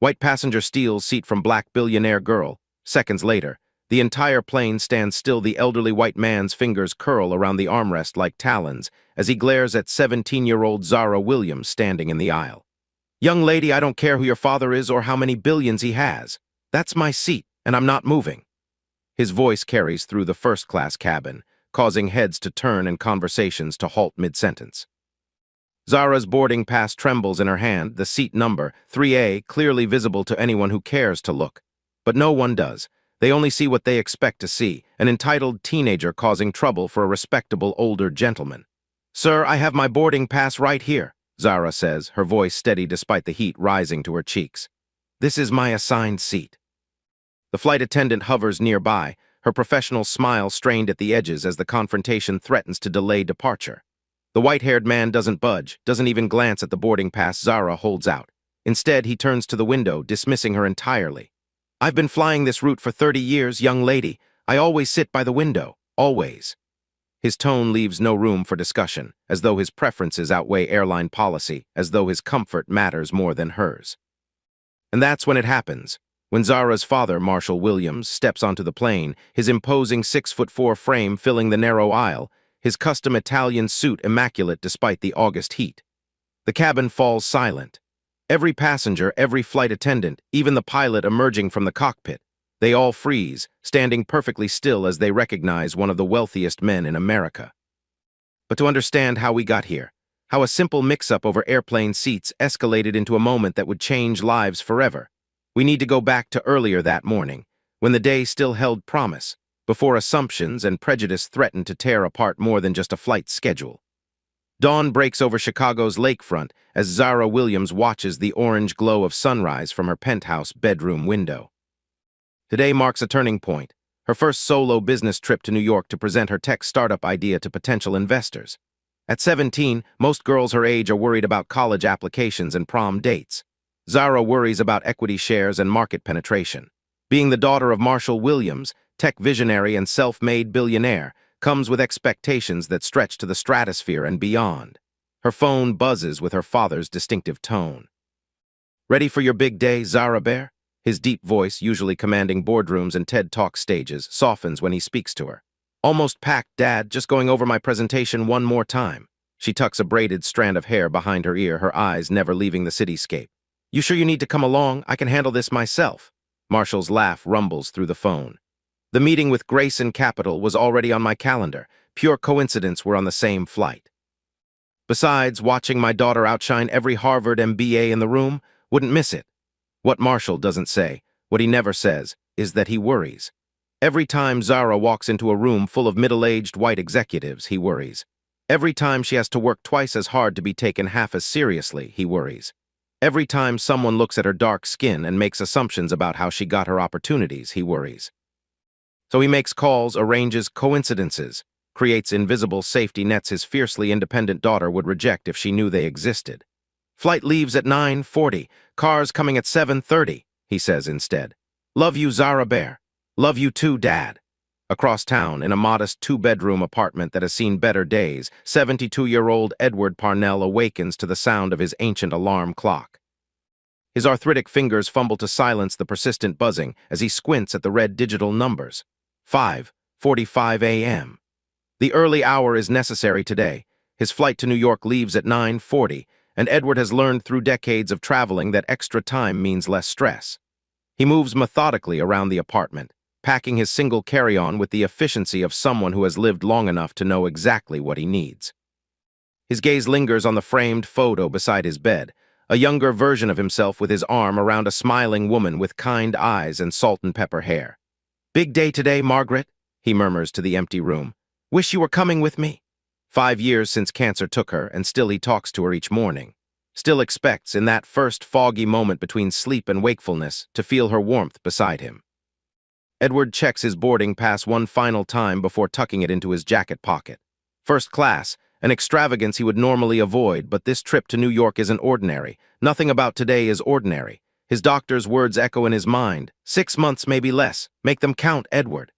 White passenger steals seat from black billionaire girl. Seconds later, the entire plane stands still. The elderly white man's fingers curl around the armrest like talons as he glares at 17-year-old Zara Williams standing in the aisle. "Young lady, I don't care who your father is or how many billions he has. That's my seat, and I'm not moving." His voice carries through the first-class cabin, causing heads to turn and conversations to halt mid-sentence. Zara's boarding pass trembles in her hand, the seat number, 3A, clearly visible to anyone who cares to look. But no one does. They only see what they expect to see, an entitled teenager causing trouble for a respectable older gentleman. "Sir, I have my boarding pass right here," Zara says, her voice steady despite the heat rising to her cheeks. "This is my assigned seat." The flight attendant hovers nearby, her professional smile strained at the edges as the confrontation threatens to delay departure. The white-haired man doesn't budge, doesn't even glance at the boarding pass Zara holds out. Instead, he turns to the window, dismissing her entirely. "I've been flying this route for 30 years, young lady. I always sit by the window. Always." His tone leaves no room for discussion, as though his preferences outweigh airline policy, as though his comfort matters more than hers. And that's when it happens. When Zara's father, Marshall Williams, steps onto the plane, his imposing 6'4" frame filling the narrow aisle, his custom Italian suit immaculate despite the August heat. The cabin falls silent. Every passenger, every flight attendant, even the pilot emerging from the cockpit, they all freeze, standing perfectly still as they recognize one of the wealthiest men in America. But to understand how we got here, how a simple mix-up over airplane seats escalated into a moment that would change lives forever, we need to go back to earlier that morning, when the day still held promise, before assumptions and prejudice threatened to tear apart more than just a flight schedule. Dawn breaks over Chicago's lakefront as Zara Williams watches the orange glow of sunrise from her penthouse bedroom window. Today marks a turning point, her first solo business trip to New York to present her tech startup idea to potential investors. At 17, most girls her age are worried about college applications and prom dates. Zara worries about equity shares and market penetration. Being the daughter of Marshall Williams, tech visionary and self-made billionaire, comes with expectations that stretch to the stratosphere and beyond. Her phone buzzes with her father's distinctive tone. "Ready for your big day, Zara Bear?" His deep voice, usually commanding boardrooms and TED Talk stages, softens when he speaks to her. "Almost packed, Dad, just going over my presentation one more time." She tucks a braided strand of hair behind her ear, her eyes never leaving the cityscape. "You sure you need to come along? I can handle this myself." Marshall's laugh rumbles through the phone. "The meeting with Grayson Capital was already on my calendar. Pure coincidence we're on the same flight. Besides, watching my daughter outshine every Harvard MBA in the room, wouldn't miss it." What Marshall doesn't say, what he never says, is that he worries. Every time Zara walks into a room full of middle-aged white executives, he worries. Every time she has to work twice as hard to be taken half as seriously, he worries. Every time someone looks at her dark skin and makes assumptions about how she got her opportunities, he worries. So he makes calls, arranges coincidences, creates invisible safety nets his fiercely independent daughter would reject if she knew they existed. "Flight leaves at 9:40, cars coming at 7:30, he says instead. "Love you, Zara Bear. Love you too, Dad." Across town, in a modest two-bedroom apartment that has seen better days, 72-year-old Edward Parnell awakens to the sound of his ancient alarm clock. His arthritic fingers fumble to silence the persistent buzzing as he squints at the red digital numbers. 5:45 a.m. The early hour is necessary today. His flight to New York leaves at 9:40, and Edward has learned through decades of traveling that extra time means less stress. He moves methodically around the apartment, packing his single carry-on with the efficiency of someone who has lived long enough to know exactly what he needs. His gaze lingers on the framed photo beside his bed, a younger version of himself with his arm around a smiling woman with kind eyes and salt and pepper hair. "Big day today, Margaret," he murmurs to the empty room. "Wish you were coming with me." 5 years since cancer took her, and still he talks to her each morning. Still expects, in that first foggy moment between sleep and wakefulness, to feel her warmth beside him. Edward checks his boarding pass one final time before tucking it into his jacket pocket. First class, an extravagance he would normally avoid, but this trip to New York isn't ordinary. Nothing about today is ordinary. His doctor's words echo in his mind. 6 months, maybe less. Make them count, Edward.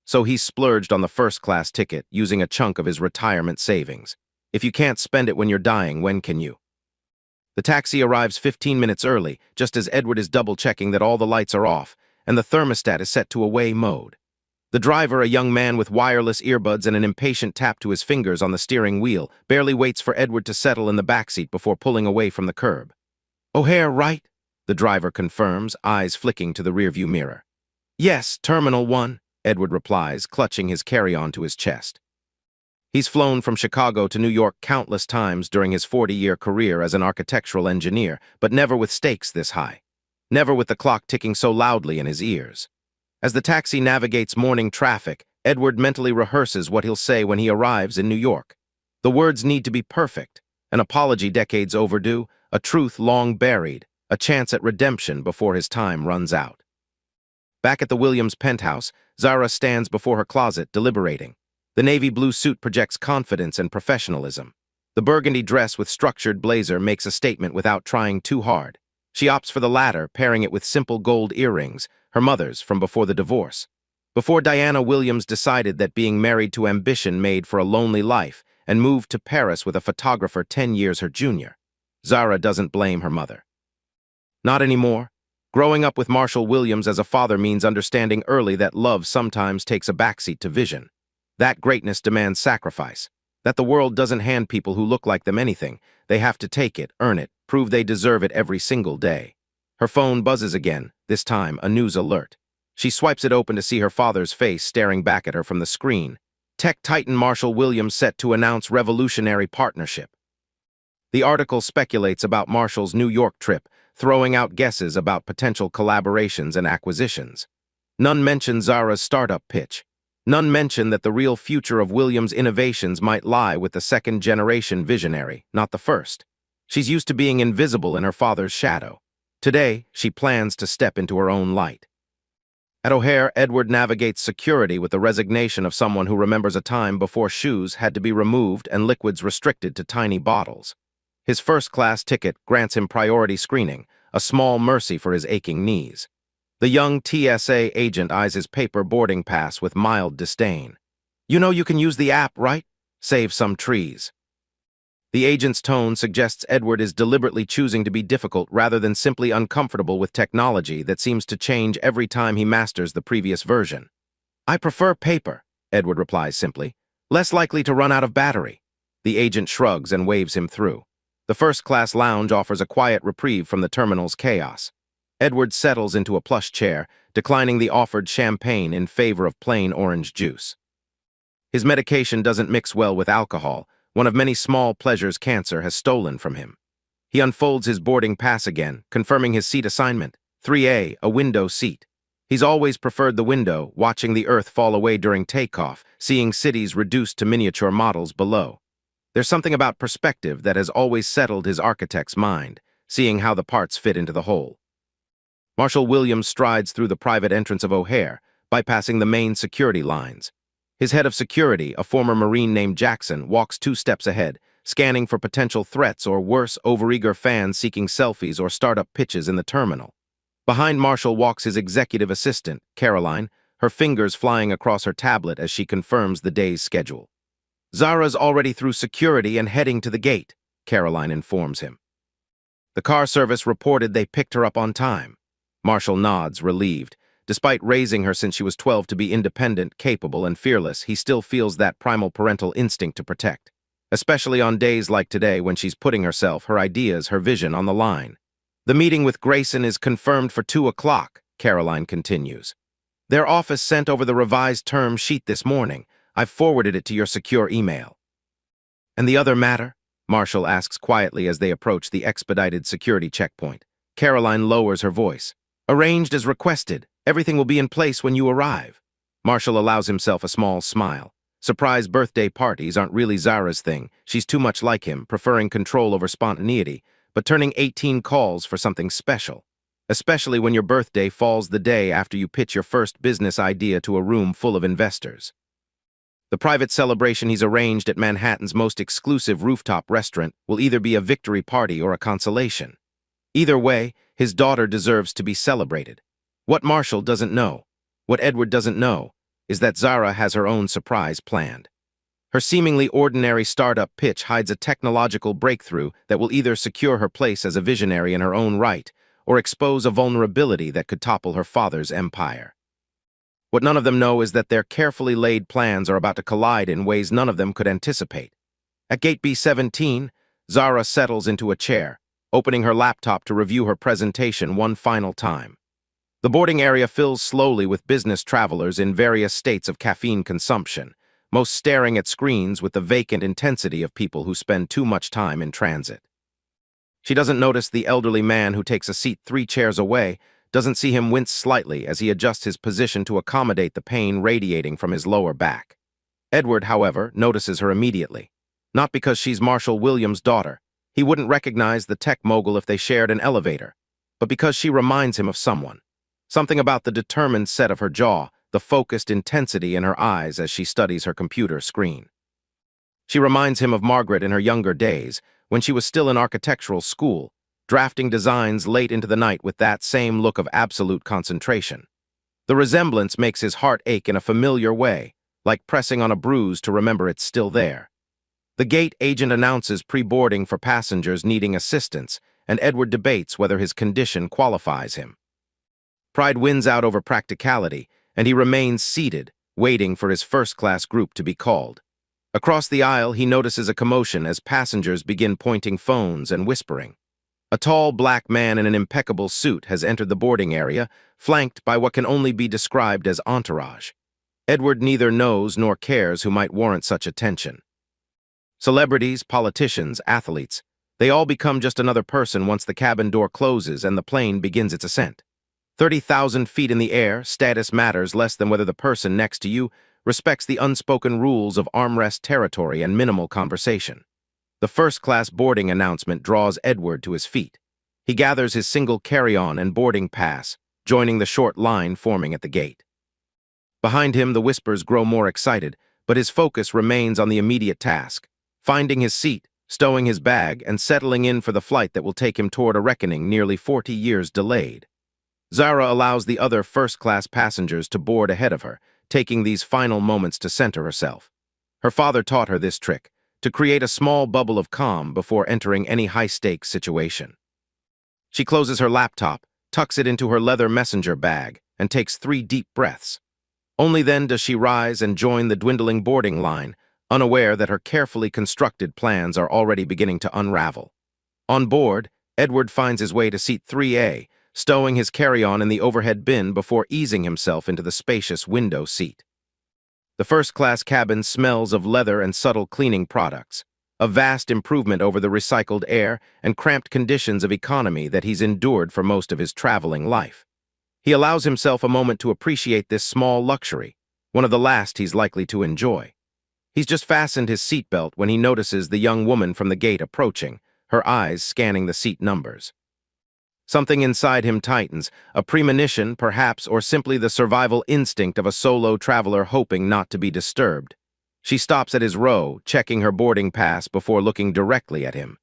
So he splurged on the first-class ticket, using a chunk of his retirement savings. If you can't spend it when you're dying, when can you? The taxi arrives 15 minutes early, just as Edward is double-checking that all the lights are off, and the thermostat is set to away mode. The driver, a young man with wireless earbuds and an impatient tap to his fingers on the steering wheel, barely waits for Edward to settle in the backseat before pulling away from the curb. "O'Hare, right?" the driver confirms, eyes flicking to the rearview mirror. "Yes, Terminal 1, Edward replies, clutching his carry-on to his chest. He's flown from Chicago to New York countless times during his 40-year career as an architectural engineer, but never with stakes this high. Never with the clock ticking so loudly in his ears. As the taxi navigates morning traffic, Edward mentally rehearses what he'll say when he arrives in New York. The words need to be perfect, an apology decades overdue, a truth long buried, a chance at redemption before his time runs out. Back at the Williams penthouse, Zara stands before her closet, deliberating. The navy blue suit projects confidence and professionalism. The burgundy dress with structured blazer makes a statement without trying too hard. She opts for the latter, pairing it with simple gold earrings, her mother's from before the divorce. Before Diana Williams decided that being married to ambition made for a lonely life and moved to Paris with a photographer 10 years her junior. Zara doesn't blame her mother. Not anymore. Growing up with Marshall Williams as a father means understanding early that love sometimes takes a backseat to vision. That greatness demands sacrifice. That the world doesn't hand people who look like them anything. They have to take it, earn it, prove they deserve it every single day. Her phone buzzes again, this time a news alert. She swipes it open to see her father's face staring back at her from the screen. Tech titan Marshall Williams set to announce revolutionary partnership. The article speculates about Marshall's New York trip, throwing out guesses about potential collaborations and acquisitions. None mention Zara's startup pitch. None mention that the real future of Williams' innovations might lie with the second-generation visionary, not the first. She's used to being invisible in her father's shadow. Today, she plans to step into her own light. At O'Hare, Edward navigates security with the resignation of someone who remembers a time before shoes had to be removed and liquids restricted to tiny bottles. His first-class ticket grants him priority screening, a small mercy for his aching knees. The young TSA agent eyes his paper boarding pass with mild disdain. "You know you can use the app, right? Save some trees." The agent's tone suggests Edward is deliberately choosing to be difficult rather than simply uncomfortable with technology that seems to change every time he masters the previous version. "I prefer paper," Edward replies simply. "Less likely to run out of battery." The agent shrugs and waves him through. The first-class lounge offers a quiet reprieve from the terminal's chaos. Edward settles into a plush chair, declining the offered champagne in favor of plain orange juice. His medication doesn't mix well with alcohol, one of many small pleasures cancer has stolen from him. He unfolds his boarding pass again, confirming his seat assignment, 3A, a window seat. He's always preferred the window, watching the earth fall away during takeoff, seeing cities reduced to miniature models below. There's something about perspective that has always settled his architect's mind, seeing how the parts fit into the whole. Marshall Williams strides through the private entrance of O'Hare, bypassing the main security lines. His head of security, a former Marine named Jackson, walks 2 steps ahead, scanning for potential threats or worse, overeager fans seeking selfies or startup pitches in the terminal. Behind Marshall walks his executive assistant, Caroline, her fingers flying across her tablet as she confirms the day's schedule. "Zara's already through security and heading to the gate," Caroline informs him. "The car service reported they picked her up on time." Marshall nods, relieved. Despite raising her since she was 12 to be independent, capable, and fearless, he still feels that primal parental instinct to protect. Especially on days like today when she's putting herself, her ideas, her vision on the line. "The meeting with Grayson is confirmed for 2 o'clock, Caroline continues. "Their office sent over the revised term sheet this morning. I've forwarded it to your secure email." "And the other matter?" Marshall asks quietly as they approach the expedited security checkpoint. Caroline lowers her voice. "Arranged as requested. Everything will be in place when you arrive." Marshall allows himself a small smile. Surprise birthday parties aren't really Zara's thing. She's too much like him, preferring control over spontaneity, but turning 18 calls for something special. Especially when your birthday falls the day after you pitch your first business idea to a room full of investors. The private celebration he's arranged at Manhattan's most exclusive rooftop restaurant will either be a victory party or a consolation. Either way, his daughter deserves to be celebrated. What Marshall doesn't know, what Edward doesn't know, is that Zara has her own surprise planned. Her seemingly ordinary startup pitch hides a technological breakthrough that will either secure her place as a visionary in her own right or expose a vulnerability that could topple her father's empire. What none of them know is that their carefully laid plans are about to collide in ways none of them could anticipate. At gate B17, Zara settles into a chair, opening her laptop to review her presentation one final time. The boarding area fills slowly with business travelers in various states of caffeine consumption, most staring at screens with the vacant intensity of people who spend too much time in transit. She doesn't notice the elderly man who takes a seat 3 chairs away, doesn't see him wince slightly as he adjusts his position to accommodate the pain radiating from his lower back. Edward, however, notices her immediately. Not because she's Marshall Williams' daughter. He wouldn't recognize the tech mogul if they shared an elevator, but because she reminds him of someone. Something about the determined set of her jaw, the focused intensity in her eyes as she studies her computer screen. She reminds him of Margaret in her younger days, when she was still in architectural school, drafting designs late into the night with that same look of absolute concentration. The resemblance makes his heart ache in a familiar way, like pressing on a bruise to remember it's still there. The gate agent announces pre-boarding for passengers needing assistance, and Edward debates whether his condition qualifies him. Pride wins out over practicality, and he remains seated, waiting for his first-class group to be called. Across the aisle, he notices a commotion as passengers begin pointing phones and whispering. A tall black man in an impeccable suit has entered the boarding area, flanked by what can only be described as entourage. Edward neither knows nor cares who might warrant such attention. Celebrities, politicians, athletes, they all become just another person once the cabin door closes and the plane begins its ascent. 30,000 feet in the air, status matters less than whether the person next to you respects the unspoken rules of armrest territory and minimal conversation. The first-class boarding announcement draws Edward to his feet. He gathers his single carry-on and boarding pass, joining the short line forming at the gate. Behind him, the whispers grow more excited, but his focus remains on the immediate task, finding his seat, stowing his bag, and settling in for the flight that will take him toward a reckoning nearly 40 years delayed. Zara allows the other first-class passengers to board ahead of her, taking these final moments to center herself. Her father taught her this trick, to create a small bubble of calm before entering any high-stakes situation. She closes her laptop, tucks it into her leather messenger bag, and takes 3 deep breaths. Only then does she rise and join the dwindling boarding line, unaware that her carefully constructed plans are already beginning to unravel. On board, Edward finds his way to seat 3A, stowing his carry-on in the overhead bin before easing himself into the spacious window seat. The first-class cabin smells of leather and subtle cleaning products, a vast improvement over the recycled air and cramped conditions of economy that he's endured for most of his traveling life. He allows himself a moment to appreciate this small luxury, one of the last he's likely to enjoy. He's just fastened his seatbelt when he notices the young woman from the gate approaching, her eyes scanning the seat numbers. Something inside him tightens, a premonition, perhaps, or simply the survival instinct of a solo traveler hoping not to be disturbed. She stops at his row, checking her boarding pass before looking directly at him.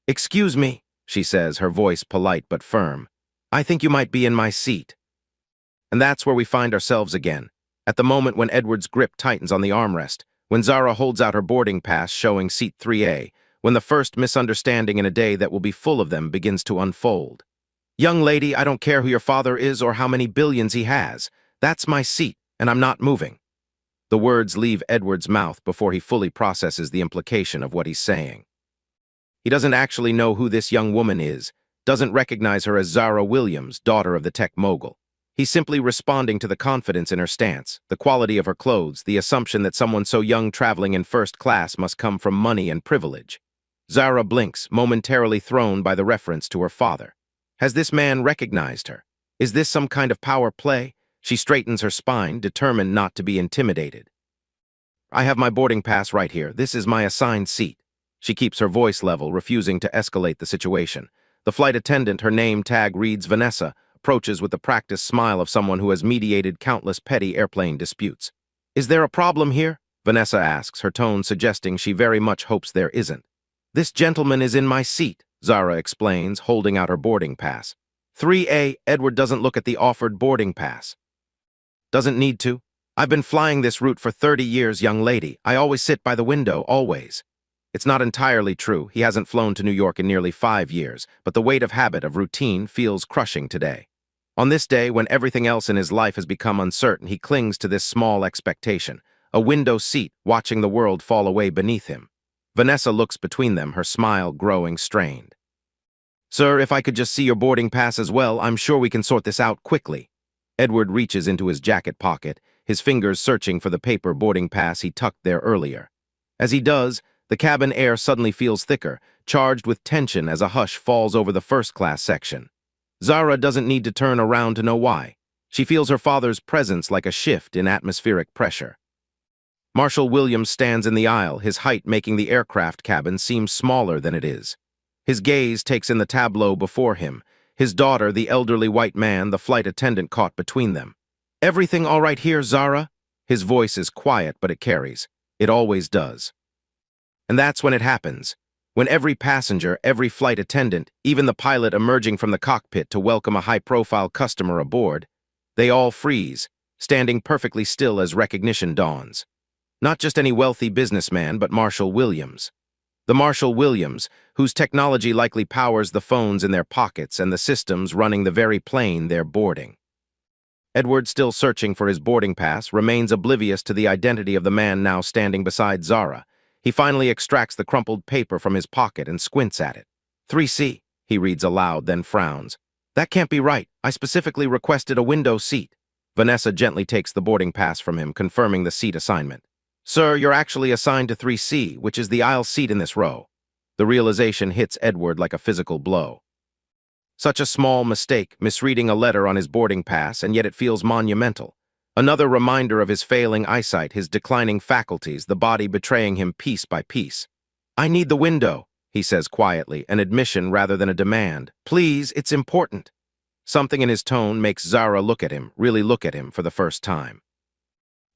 "Excuse me," she says, her voice polite but firm. "I think you might be in my seat." And that's where we find ourselves again, at the moment when Edward's grip tightens on the armrest, when Zara holds out her boarding pass showing seat 3A, when the first misunderstanding in a day that will be full of them begins to unfold. "Young lady, I don't care who your father is or how many billions he has. That's my seat, and I'm not moving." The words leave Edward's mouth before he fully processes the implication of what he's saying. He doesn't actually know who this young woman is, doesn't recognize her as Zara Williams, daughter of the tech mogul. He's simply responding to the confidence in her stance, the quality of her clothes, the assumption that someone so young traveling in first class must come from money and privilege. Zara blinks, momentarily thrown by the reference to her father. Has this man recognized her? Is this some kind of power play? She straightens her spine, determined not to be intimidated. "I have my boarding pass right here. This is my assigned seat." She keeps her voice level, refusing to escalate the situation. The flight attendant, her name tag reads Vanessa, approaches with the practiced smile of someone who has mediated countless petty airplane disputes. "Is there a problem here?" Vanessa asks, her tone suggesting she very much hopes there isn't. "This gentleman is in my seat," Zara explains, holding out her boarding pass. 3A, Edward doesn't look at the offered boarding pass. "Doesn't need to. I've been flying this route for 30 years, young lady. I always sit by the window, always. It's not entirely true. He hasn't flown to New York in nearly 5 years, but the weight of habit, of routine, feels crushing today. On this day, when everything else in his life has become uncertain, he clings to this small expectation, a window seat, watching the world fall away beneath him. Vanessa looks between them, her smile growing strained. Sir, if I could just see your boarding pass as well, I'm sure we can sort this out quickly. Edward reaches into his jacket pocket, his fingers searching for the paper boarding pass he tucked there earlier. As he does, the cabin air suddenly feels thicker, charged with tension as a hush falls over the first-class section. Zara doesn't need to turn around to know why. She feels her father's presence like a shift in atmospheric pressure. Marshal Williams stands in the aisle, his height making the aircraft cabin seem smaller than it is. His gaze takes in the tableau before him, his daughter, the elderly white man, the flight attendant caught between them. "Everything all right here, Zara?" His voice is quiet, but it carries. It always does. And that's when it happens. When every passenger, every flight attendant, even the pilot emerging from the cockpit to welcome a high-profile customer aboard, they all freeze, standing perfectly still as recognition dawns. Not just any wealthy businessman, but Marshal Williams. The Marshal Williams, whose technology likely powers the phones in their pockets and the systems running the very plane they're boarding. Edward, still searching for his boarding pass, remains oblivious to the identity of the man now standing beside Zara. He finally extracts the crumpled paper from his pocket and squints at it. 3C, he reads aloud, then frowns. That can't be right. I specifically requested a window seat. Vanessa gently takes the boarding pass from him, confirming the seat assignment. Sir, you're actually assigned to 3C, which is the aisle seat in this row. The realization hits Edward like a physical blow. Such a small mistake, misreading a letter on his boarding pass, and yet it feels monumental. Another reminder of his failing eyesight, his declining faculties, the body betraying him piece by piece. I need the window, he says quietly, an admission rather than a demand. Please, it's important. Something in his tone makes Zara look at him, really look at him for the first time.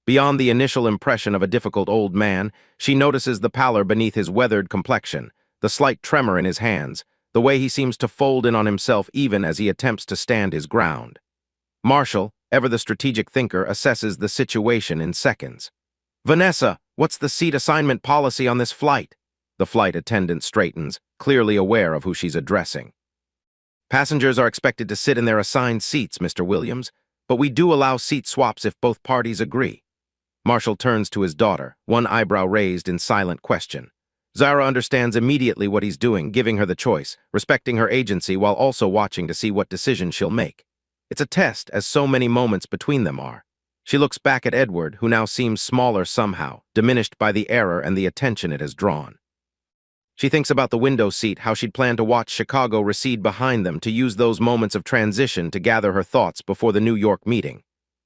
Beyond the initial impression of a difficult old man, she notices the pallor beneath his weathered complexion, the slight tremor in his hands, the way he seems to fold in on himself even as he attempts to stand his ground. Marshall, ever the strategic thinker, assesses the situation in seconds. Vanessa, what's the seat assignment policy on this flight? The flight attendant straightens, clearly aware of who she's addressing. Passengers are expected to sit in their assigned seats, Mr. Williams, but we do allow seat swaps if both parties agree. Marshall turns to his daughter, one eyebrow raised in silent question. Zara understands immediately what he's doing, giving her the choice, respecting her agency while also watching to see what decision she'll make. It's a test, as so many moments between them are. She looks back at Edward, who now seems smaller somehow, diminished by the error and the attention it has drawn. She thinks about the window seat, how she'd planned to watch Chicago recede behind them, to use those moments of transition to gather her thoughts before the New York meeting.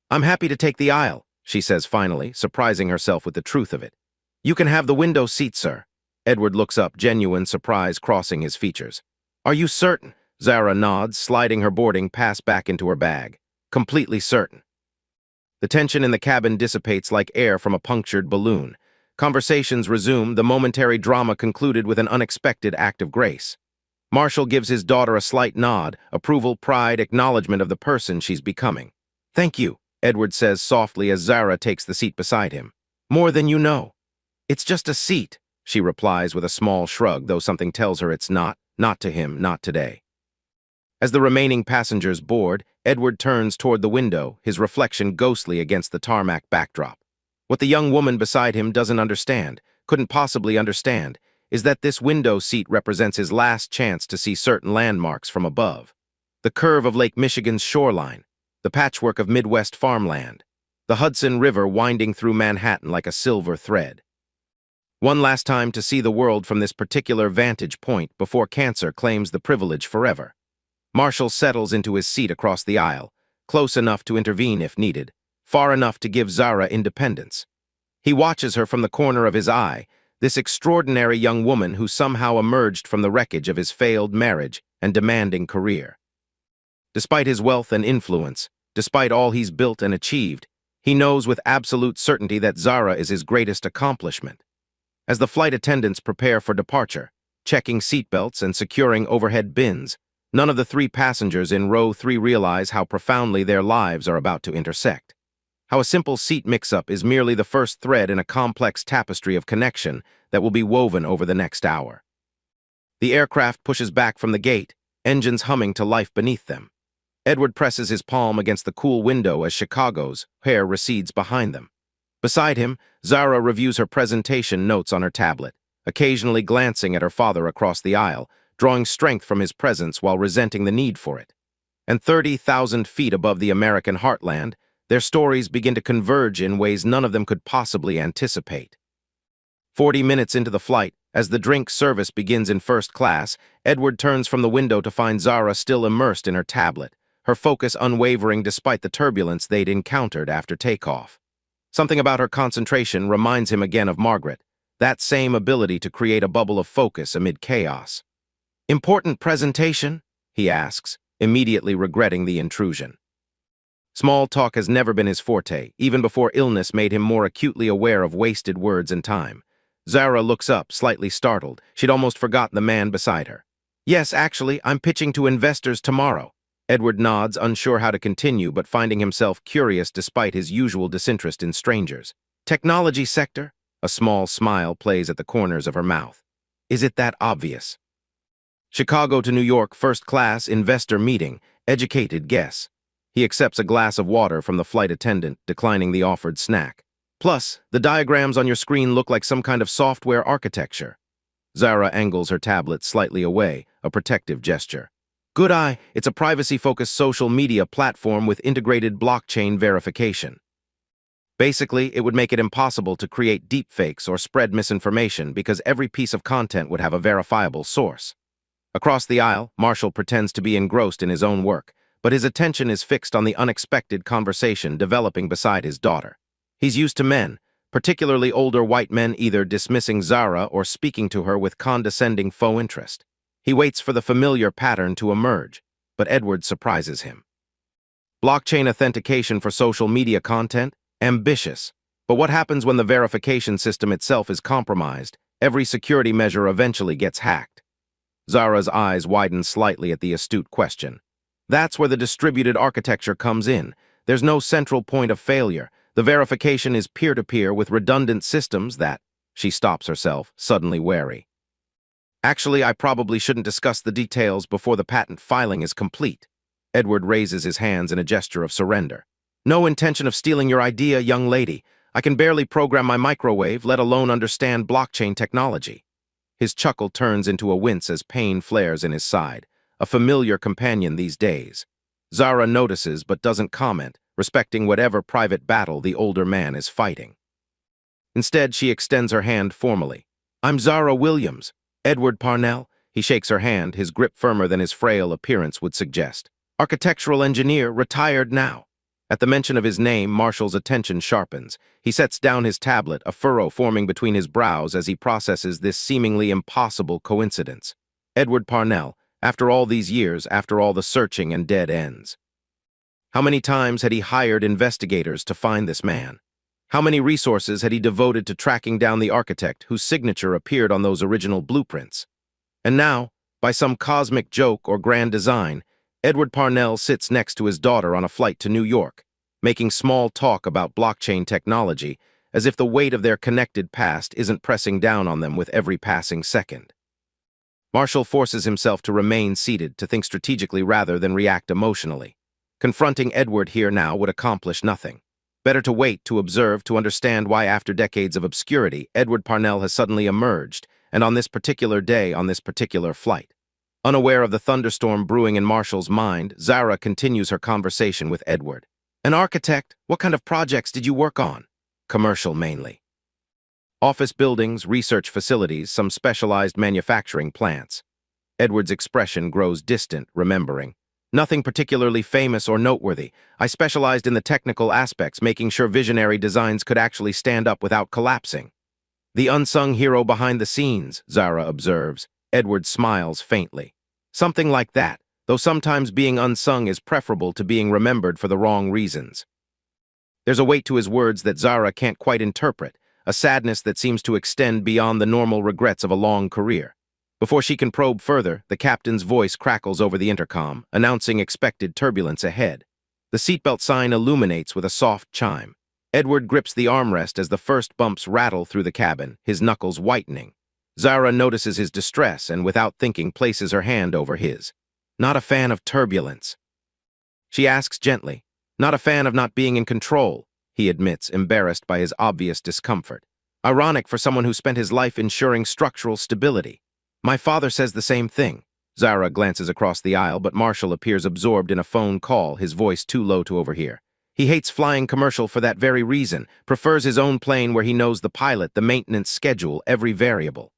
I'm happy to take the aisle, she says finally, surprising herself with the truth of it. You can have the window seat, sir. Edward looks up, genuine surprise crossing his features. Are you certain? Zara nods, sliding her boarding pass back into her bag. Completely certain. The tension in the cabin dissipates like air from a punctured balloon. Conversations resume, the momentary drama concluded with an unexpected act of grace. Marshall gives his daughter a slight nod, approval, pride, acknowledgement of the person she's becoming. Thank you, Edward says softly as Zara takes the seat beside him. More than you know. It's just a seat, she replies with a small shrug, though something tells her it's not to him, not today. As the remaining passengers board, Edward turns toward the window, his reflection ghostly against the tarmac backdrop. What the young woman beside him doesn't understand, couldn't possibly understand, is that this window seat represents his last chance to see certain landmarks from above. The curve of Lake Michigan's shoreline, the patchwork of Midwest farmland, the Hudson River winding through Manhattan like a silver thread. One last time to see the world from this particular vantage point before cancer claims the privilege forever. Marshall settles into his seat across the aisle, close enough to intervene if needed, far enough to give Zara independence. He watches her from the corner of his eye, this extraordinary young woman who somehow emerged from the wreckage of his failed marriage and demanding career. Despite his wealth and influence, despite all he's built and achieved, he knows with absolute certainty that Zara is his greatest accomplishment. As the flight attendants prepare for departure, checking seatbelts and securing overhead bins, none of the three passengers in row 3 realize how profoundly their lives are about to intersect. how a simple seat mix-up is merely the first thread in a complex tapestry of connection that will be woven over the next hour. The aircraft pushes back from the gate, engines humming to life beneath them. Edward presses his palm against the cool window as Chicago's hair recedes behind them. Beside him, Zara reviews her presentation notes on her tablet, occasionally glancing at her father across the aisle, drawing strength from his presence while resenting the need for it. And 30,000 feet above the American heartland, their stories begin to converge in ways none of them could possibly anticipate. 40 minutes into the flight, as the drink service begins in first class, Edward turns from the window to find Zara still immersed in her tablet, her focus unwavering despite the turbulence they'd encountered after takeoff. Something about her concentration reminds him again of Margaret, that same ability to create a bubble of focus amid chaos. "Important presentation?" he asks, immediately regretting the intrusion. Small talk has never been his forte, even before illness made him more acutely aware of wasted words and time. Zara looks up, slightly startled. She'd almost forgotten the man beside her. "Yes, actually, I'm pitching to investors tomorrow." Edward nods, unsure how to continue, but finding himself curious despite his usual disinterest in strangers. "Technology sector?" A small smile plays at the corners of her mouth. "Is it that obvious?" "Chicago to New York, first class, investor meeting. Educated guess." He accepts a glass of water from the flight attendant, declining the offered snack. "Plus, the diagrams on your screen look like some kind of software architecture." Zara angles her tablet slightly away, a protective gesture. "Good eye, it's a privacy-focused social media platform with integrated blockchain verification. Basically, it would make it impossible to create deepfakes or spread misinformation because every piece of content would have a verifiable source." Across the aisle, Marshall pretends to be engrossed in his own work, but his attention is fixed on the unexpected conversation developing beside his daughter. He's used to men, particularly older white men, either dismissing Zara or speaking to her with condescending faux interest. He waits for the familiar pattern to emerge, but Edward surprises him. "Blockchain authentication for social media content? Ambitious. But what happens when the verification system itself is compromised? Every security measure eventually gets hacked." Zara's eyes widen slightly at the astute question. "That's where the distributed architecture comes in. There's no central point of failure. The verification is peer-to-peer with redundant systems that—" She stops herself, suddenly wary. "Actually, I probably shouldn't discuss the details before the patent filing is complete." Edward raises his hands in a gesture of surrender. "No intention of stealing your idea, young lady. I can barely program my microwave, let alone understand blockchain technology." His chuckle turns into a wince as pain flares in his side, a familiar companion these days. Zara notices but doesn't comment, respecting whatever private battle the older man is fighting. Instead, she extends her hand formally. "I'm Zara Williams. Edward Parnell." He shakes her hand, his grip firmer than his frail appearance would suggest. "Architectural engineer, retired now." At the mention of his name, Marshall's attention sharpens. He sets down his tablet, a furrow forming between his brows as he processes this seemingly impossible coincidence. Edward Parnell, after all these years, after all the searching and dead ends. How many times had he hired investigators to find this man? How many resources had he devoted to tracking down the architect whose signature appeared on those original blueprints? And now, by some cosmic joke or grand design, Edward Parnell sits next to his daughter on a flight to New York, making small talk about blockchain technology as if the weight of their connected past isn't pressing down on them with every passing second. Marshall forces himself to remain seated, to think strategically rather than react emotionally. Confronting Edward here now would accomplish nothing. Better to wait, to observe, to understand why after decades of obscurity, Edward Parnell has suddenly emerged, and on this particular day, on this particular flight. Unaware of the thunderstorm brewing in Marshall's mind, Zara continues her conversation with Edward. "An architect? What kind of projects did you work on?" "Commercial mainly. Office buildings, research facilities, some specialized manufacturing plants." Edward's expression grows distant, remembering. "Nothing particularly famous or noteworthy. I specialized in the technical aspects, making sure visionary designs could actually stand up without collapsing." "The unsung hero behind the scenes," Zara observes. Edward smiles faintly. "Something like that, though sometimes being unsung is preferable to being remembered for the wrong reasons." There's a weight to his words that Zara can't quite interpret, a sadness that seems to extend beyond the normal regrets of a long career. Before she can probe further, the captain's voice crackles over the intercom, announcing expected turbulence ahead. The seatbelt sign illuminates with a soft chime. Edward grips the armrest as the first bumps rattle through the cabin, his knuckles whitening. Zara notices his distress and, without thinking, places her hand over his. Not a fan of turbulence. She asks gently. Not a fan of not being in control, he admits, embarrassed by his obvious discomfort. Ironic for someone who spent his life ensuring structural stability. My father says the same thing. Zara glances across the aisle, but Marshall appears absorbed in a phone call, his voice too low to overhear. He hates flying commercial for that very reason, prefers his own plane where he knows the pilot, the maintenance schedule, every variable.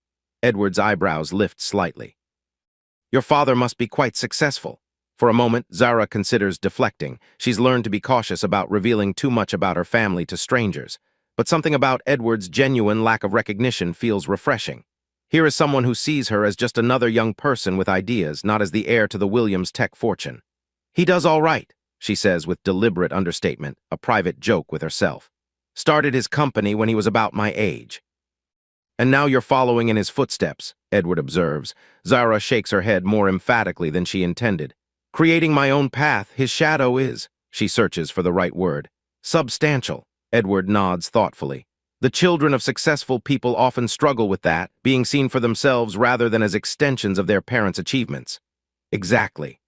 Edward's eyebrows lift slightly. Your father must be quite successful. For a moment, Zara considers deflecting. She's learned to be cautious about revealing too much about her family to strangers. But something about Edward's genuine lack of recognition feels refreshing. Here is someone who sees her as just another young person with ideas, not as the heir to the Williams tech fortune. He does all right, she says with deliberate understatement, a private joke with herself. Started his company when he was about my age. And now you're following in his footsteps, Edward observes. Zara shakes her head more emphatically than she intended. Creating my own path, his shadow is, she searches for the right word. Substantial, Edward nods thoughtfully. The children of successful people often struggle with that, being seen for themselves rather than as extensions of their parents' achievements. Exactly.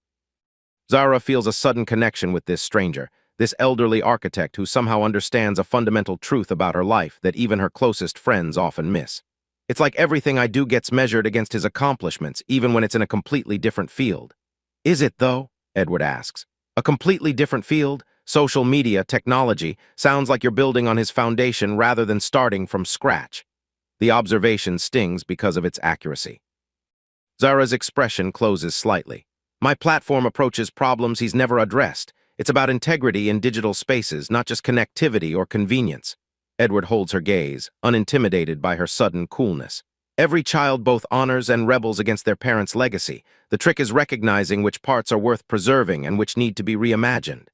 Zara feels a sudden connection with this stranger, this elderly architect who somehow understands a fundamental truth about her life that even her closest friends often miss. It's like everything I do gets measured against his accomplishments, even when it's in a completely different field. Is it, though? Edward asks. A completely different field? Social media, technology, sounds like you're building on his foundation rather than starting from scratch. The observation stings because of its accuracy. Zara's expression closes slightly. My platform approaches problems he's never addressed. It's about integrity in digital spaces, not just connectivity or convenience. Edward holds her gaze, unintimidated by her sudden coolness. Every child both honors and rebels against their parents' legacy. The trick is recognizing which parts are worth preserving and which need to be reimagined.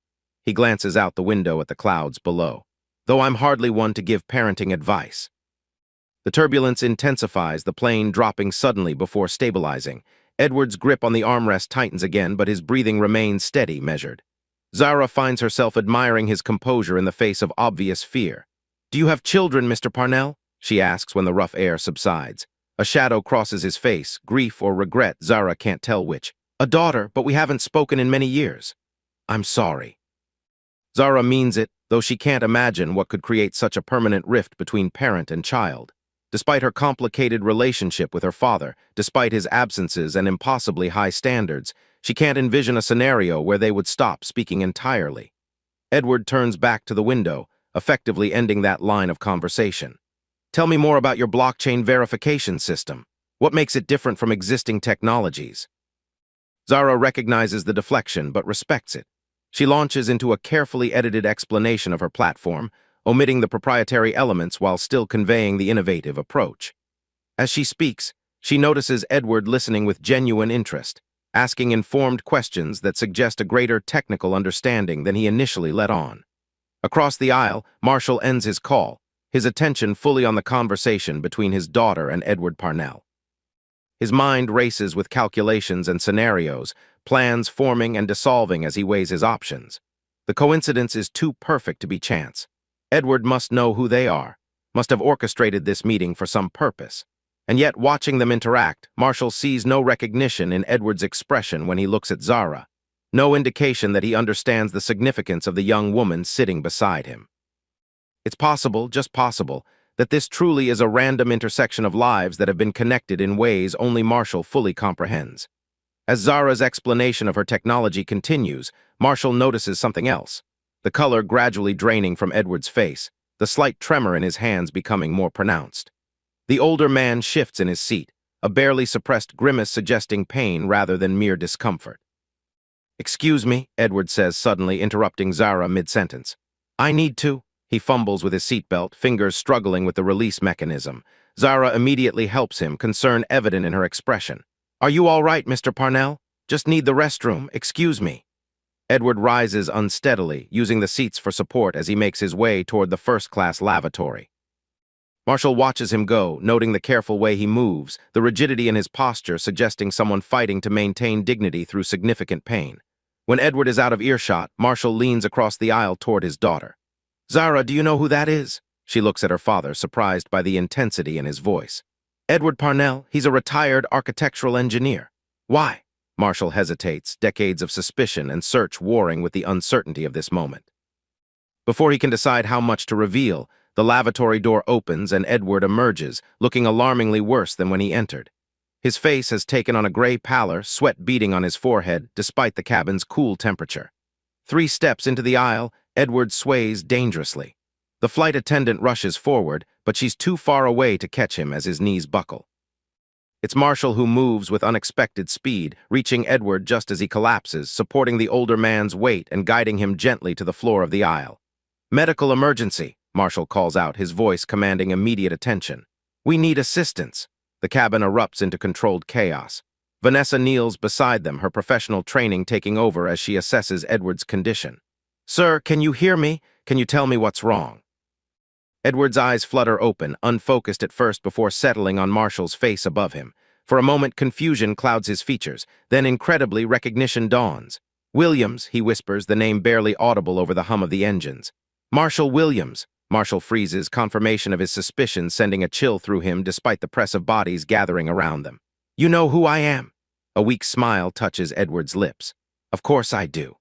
He glances out the window at the clouds below. Though I'm hardly one to give parenting advice. The turbulence intensifies, the plane dropping suddenly before stabilizing. Edward's grip on the armrest tightens again, but his breathing remains steady, measured. Zara finds herself admiring his composure in the face of obvious fear. Do you have children, Mr. Parnell? She asks when the rough air subsides. A shadow crosses his face, grief or regret, Zara can't tell which. A daughter, but we haven't spoken in many years. I'm sorry. Zara means it, though she can't imagine what could create such a permanent rift between parent and child. Despite her complicated relationship with her father, despite his absences and impossibly high standards, she can't envision a scenario where they would stop speaking entirely. Edward turns back to the window, effectively ending that line of conversation. Tell me more about your blockchain verification system. What makes it different from existing technologies? Zara recognizes the deflection but respects it. She launches into a carefully edited explanation of her platform, omitting the proprietary elements while still conveying the innovative approach. As she speaks, she notices Edward listening with genuine interest, asking informed questions that suggest a greater technical understanding than he initially let on. Across the aisle, Marshall ends his call, his attention fully on the conversation between his daughter and Edward Parnell. His mind races with calculations and scenarios, plans forming and dissolving as he weighs his options. The coincidence is too perfect to be chance. Edward must know who they are, must have orchestrated this meeting for some purpose. And yet, watching them interact, Marshall sees no recognition in Edward's expression when he looks at Zara, no indication that he understands the significance of the young woman sitting beside him. It's possible, just possible, that this truly is a random intersection of lives that have been connected in ways only Marshall fully comprehends. As Zara's explanation of her technology continues, Marshall notices something else, the color gradually draining from Edward's face, the slight tremor in his hands becoming more pronounced. The older man shifts in his seat, a barely suppressed grimace suggesting pain rather than mere discomfort. Excuse me, Edward says suddenly, interrupting Zara mid-sentence. I need to. He fumbles with his seatbelt, fingers struggling with the release mechanism. Zara immediately helps him, concern evident in her expression. Are you all right, Mr. Parnell? Just need the restroom, excuse me. Edward rises unsteadily, using the seats for support as he makes his way toward the first-class lavatory. Marshall watches him go, noting the careful way he moves, the rigidity in his posture suggesting someone fighting to maintain dignity through significant pain. When Edward is out of earshot, Marshall leans across the aisle toward his daughter. Zara, do you know who that is? She looks at her father, surprised by the intensity in his voice. Edward Parnell, he's a retired architectural engineer. Why? Marshall hesitates, decades of suspicion and search warring with the uncertainty of this moment. Before he can decide how much to reveal, the lavatory door opens and Edward emerges, looking alarmingly worse than when he entered. His face has taken on a gray pallor, sweat beading on his forehead, despite the cabin's cool temperature. 3 steps into the aisle, Edward sways dangerously. The flight attendant rushes forward, but she's too far away to catch him as his knees buckle. It's Marshall who moves with unexpected speed, reaching Edward just as he collapses, supporting the older man's weight and guiding him gently to the floor of the aisle. "Medical emergency," Marshall calls out, his voice commanding immediate attention. "We need assistance." The cabin erupts into controlled chaos. Vanessa kneels beside them, her professional training taking over as she assesses Edward's condition. "Sir, can you hear me? Can you tell me what's wrong?" Edward's eyes flutter open, unfocused at first before settling on Marshall's face above him. For a moment, confusion clouds his features. Then, incredibly, recognition dawns. "Williams," he whispers, the name barely audible over the hum of the engines. "Marshall Williams." Marshall freezes, confirmation of his suspicions sending a chill through him despite the press of bodies gathering around them. "You know who I am?" A weak smile touches Edward's lips. "Of course I do.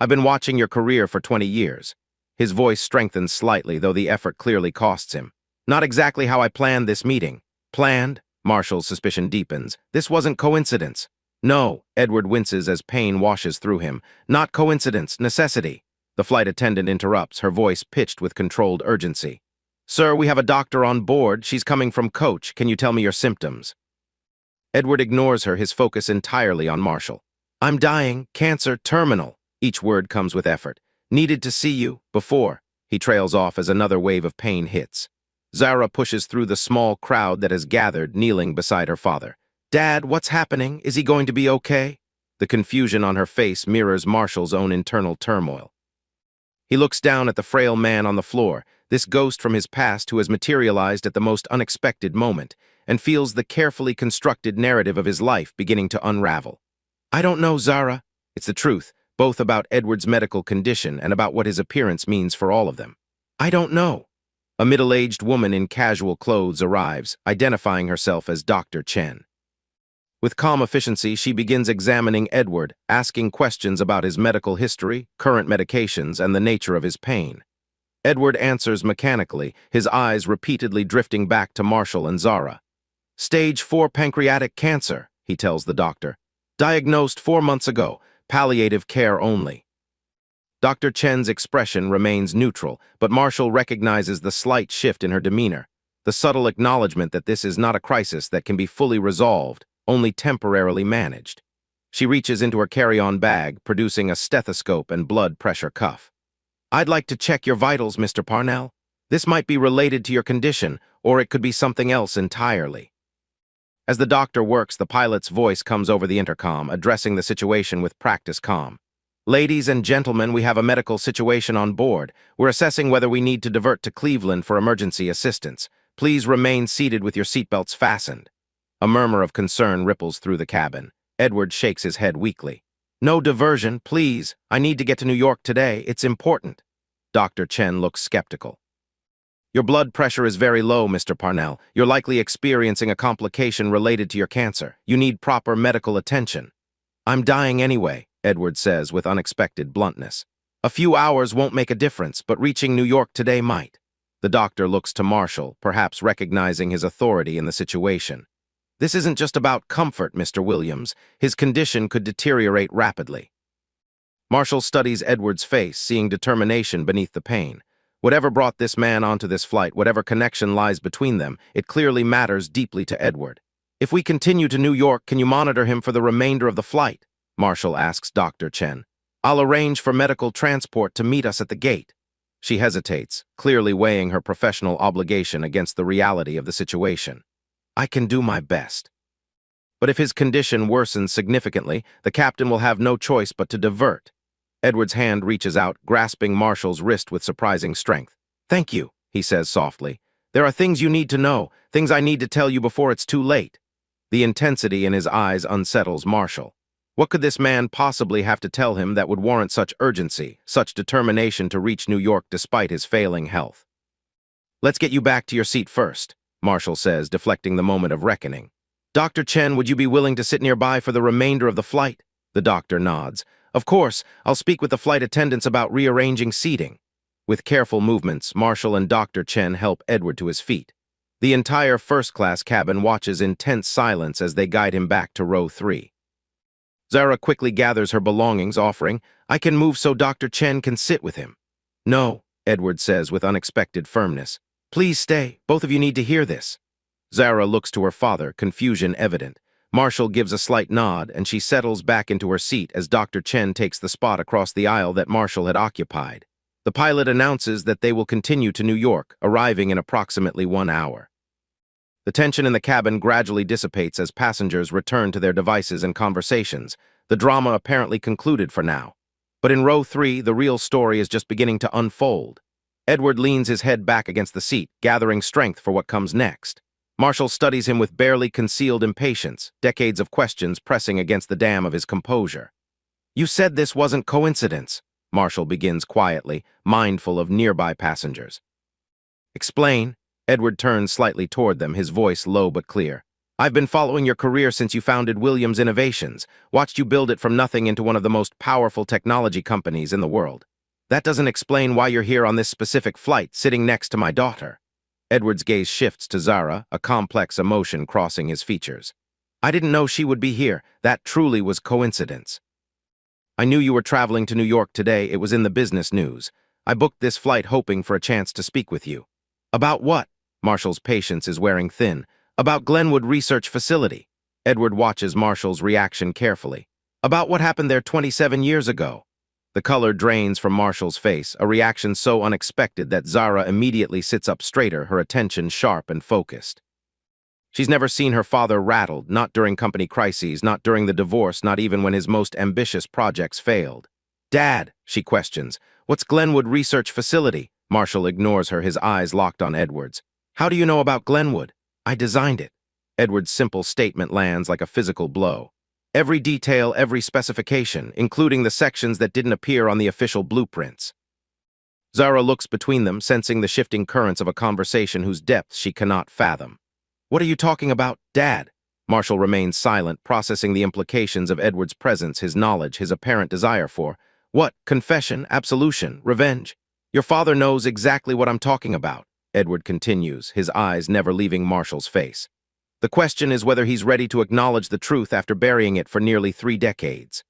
I've been watching your career for 20 years. His voice strengthens slightly, though the effort clearly costs him. "Not exactly how I planned this meeting." "Planned?" Marshall's suspicion deepens. "This wasn't coincidence." "No," Edward winces as pain washes through him. "Not coincidence, necessity." The flight attendant interrupts, her voice pitched with controlled urgency. "Sir, we have a doctor on board. She's coming from coach. Can you tell me your symptoms?" Edward ignores her, his focus entirely on Marshall. "I'm dying. Cancer. Terminal." Each word comes with effort. "Needed to see you. Before." He trails off as another wave of pain hits. Zara pushes through the small crowd that has gathered, kneeling beside her father. "Dad, what's happening? Is he going to be okay?" The confusion on her face mirrors Marshall's own internal turmoil. He looks down at the frail man on the floor, this ghost from his past who has materialized at the most unexpected moment, and feels the carefully constructed narrative of his life beginning to unravel. "I don't know, Zara." It's the truth, both about Edward's medical condition and about what his appearance means for all of them. "I don't know." A middle-aged woman in casual clothes arrives, identifying herself as Dr. Chen. With calm efficiency, she begins examining Edward, asking questions about his medical history, current medications, and the nature of his pain. Edward answers mechanically, his eyes repeatedly drifting back to Marshall and Zara. "Stage 4 pancreatic cancer," he tells the doctor. "Diagnosed 4 months ago. Palliative care only." Dr. Chen's expression remains neutral, but Marshall recognizes the slight shift in her demeanor, the subtle acknowledgement that this is not a crisis that can be fully resolved, only temporarily managed. She reaches into her carry-on bag, producing a stethoscope and blood pressure cuff. "I'd like to check your vitals, Mr. Parnell. This might be related to your condition, or it could be something else entirely." As the doctor works, the pilot's voice comes over the intercom, addressing the situation with practiced calm. "Ladies and gentlemen, we have a medical situation on board. We're assessing whether we need to divert to Cleveland for emergency assistance. Please remain seated with your seatbelts fastened." A murmur of concern ripples through the cabin. Edward shakes his head weakly. "No diversion, please. I need to get to New York today. It's important." Dr. Chen looks skeptical. "Your blood pressure is very low, Mr. Parnell. You're likely experiencing a complication related to your cancer. You need proper medical attention." "I'm dying anyway," Edward says with unexpected bluntness. "A few hours won't make a difference, but reaching New York today might." The doctor looks to Marshall, perhaps recognizing his authority in the situation. "This isn't just about comfort, Mr. Williams. His condition could deteriorate rapidly." Marshall studies Edward's face, seeing determination beneath the pain. Whatever brought this man onto this flight, whatever connection lies between them, it clearly matters deeply to Edward. "If we continue to New York, can you monitor him for the remainder of the flight?" Marshall asks Dr. Chen. "I'll arrange for medical transport to meet us at the gate." She hesitates, clearly weighing her professional obligation against the reality of the situation. "I can do my best." But if his condition worsens significantly, the captain will have no choice but to divert. Edward's hand reaches out, grasping Marshall's wrist with surprising strength. "Thank you," he says softly. "There are things you need to know, things I need to tell you before it's too late." The intensity in his eyes unsettles Marshall. What could this man possibly have to tell him that would warrant such urgency, such determination to reach New York despite his failing health? "Let's get you back to your seat first," Marshall says, deflecting the moment of reckoning. "Dr. Chen, would you be willing to sit nearby for the remainder of the flight?" The doctor nods. "Of course, I'll speak with the flight attendants about rearranging seating." With careful movements, Marshall and Dr. Chen help Edward to his feet. The entire first-class cabin watches in tense silence as they guide him back to row 3. Zara quickly gathers her belongings, offering, "I can move so Dr. Chen can sit with him." "No," Edward says with unexpected firmness. "Please stay. Both of you need to hear this." Zara looks to her father, confusion evident. Marshall gives a slight nod, and she settles back into her seat as Dr. Chen takes the spot across the aisle that Marshall had occupied. The pilot announces that they will continue to New York, arriving in approximately 1 hour. The tension in the cabin gradually dissipates as passengers return to their devices and conversations. The drama apparently concluded for now. But in row 3, the real story is just beginning to unfold. Edward leans his head back against the seat, gathering strength for what comes next. Marshall studies him with barely concealed impatience, decades of questions pressing against the dam of his composure. "You said this wasn't coincidence," Marshall begins quietly, mindful of nearby passengers. "Explain." Edward turns slightly toward them, his voice low but clear. "I've been following your career since you founded Williams Innovations, watched you build it from nothing into one of the most powerful technology companies in the world. That doesn't explain why you're here on this specific flight, sitting next to my daughter." Edward's gaze shifts to Zara, a complex emotion crossing his features. "I didn't know she would be here. That truly was coincidence. I knew you were traveling to New York today. It was in the business news. I booked this flight hoping for a chance to speak with you." "About what?" Marshall's patience is wearing thin. "About Glenwood Research Facility." Edward watches Marshall's reaction carefully. "About what happened there 27 years ago." The color drains from Marshall's face, a reaction so unexpected that Zara immediately sits up straighter, her attention sharp and focused. She's never seen her father rattled, not during company crises, not during the divorce, not even when his most ambitious projects failed. "Dad," she questions, "what's Glenwood Research Facility?" Marshall ignores her, his eyes locked on Edward's. "How do you know about Glenwood?" "I designed it." Edward's simple statement lands like a physical blow. Every detail, every specification, including the sections that didn't appear on the official blueprints. Zara looks between them, sensing the shifting currents of a conversation whose depths she cannot fathom. "What are you talking about, Dad?" Marshall remains silent, processing the implications of Edward's presence, his knowledge, his apparent desire for. "What? Confession? Absolution? Revenge? Your father knows exactly what I'm talking about," Edward continues, his eyes never leaving Marshall's face. "The question is whether he's ready to acknowledge the truth after burying it for nearly 3 decades.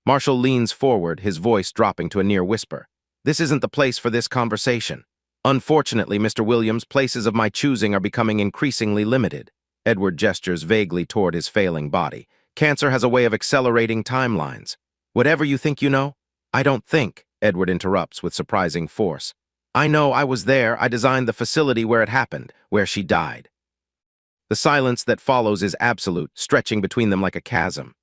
Marshall leans forward, his voice dropping to a near whisper. "This isn't the place for this conversation. Unfortunately, Mr. Williams, places of my choosing are becoming increasingly limited." Edward gestures vaguely toward his failing body. "Cancer has a way of accelerating timelines. Whatever you think you know?" "I don't think," Edward interrupts with surprising force. "I know. I was there. I designed the facility where it happened, where she died." The silence that follows is absolute, stretching between them like a chasm.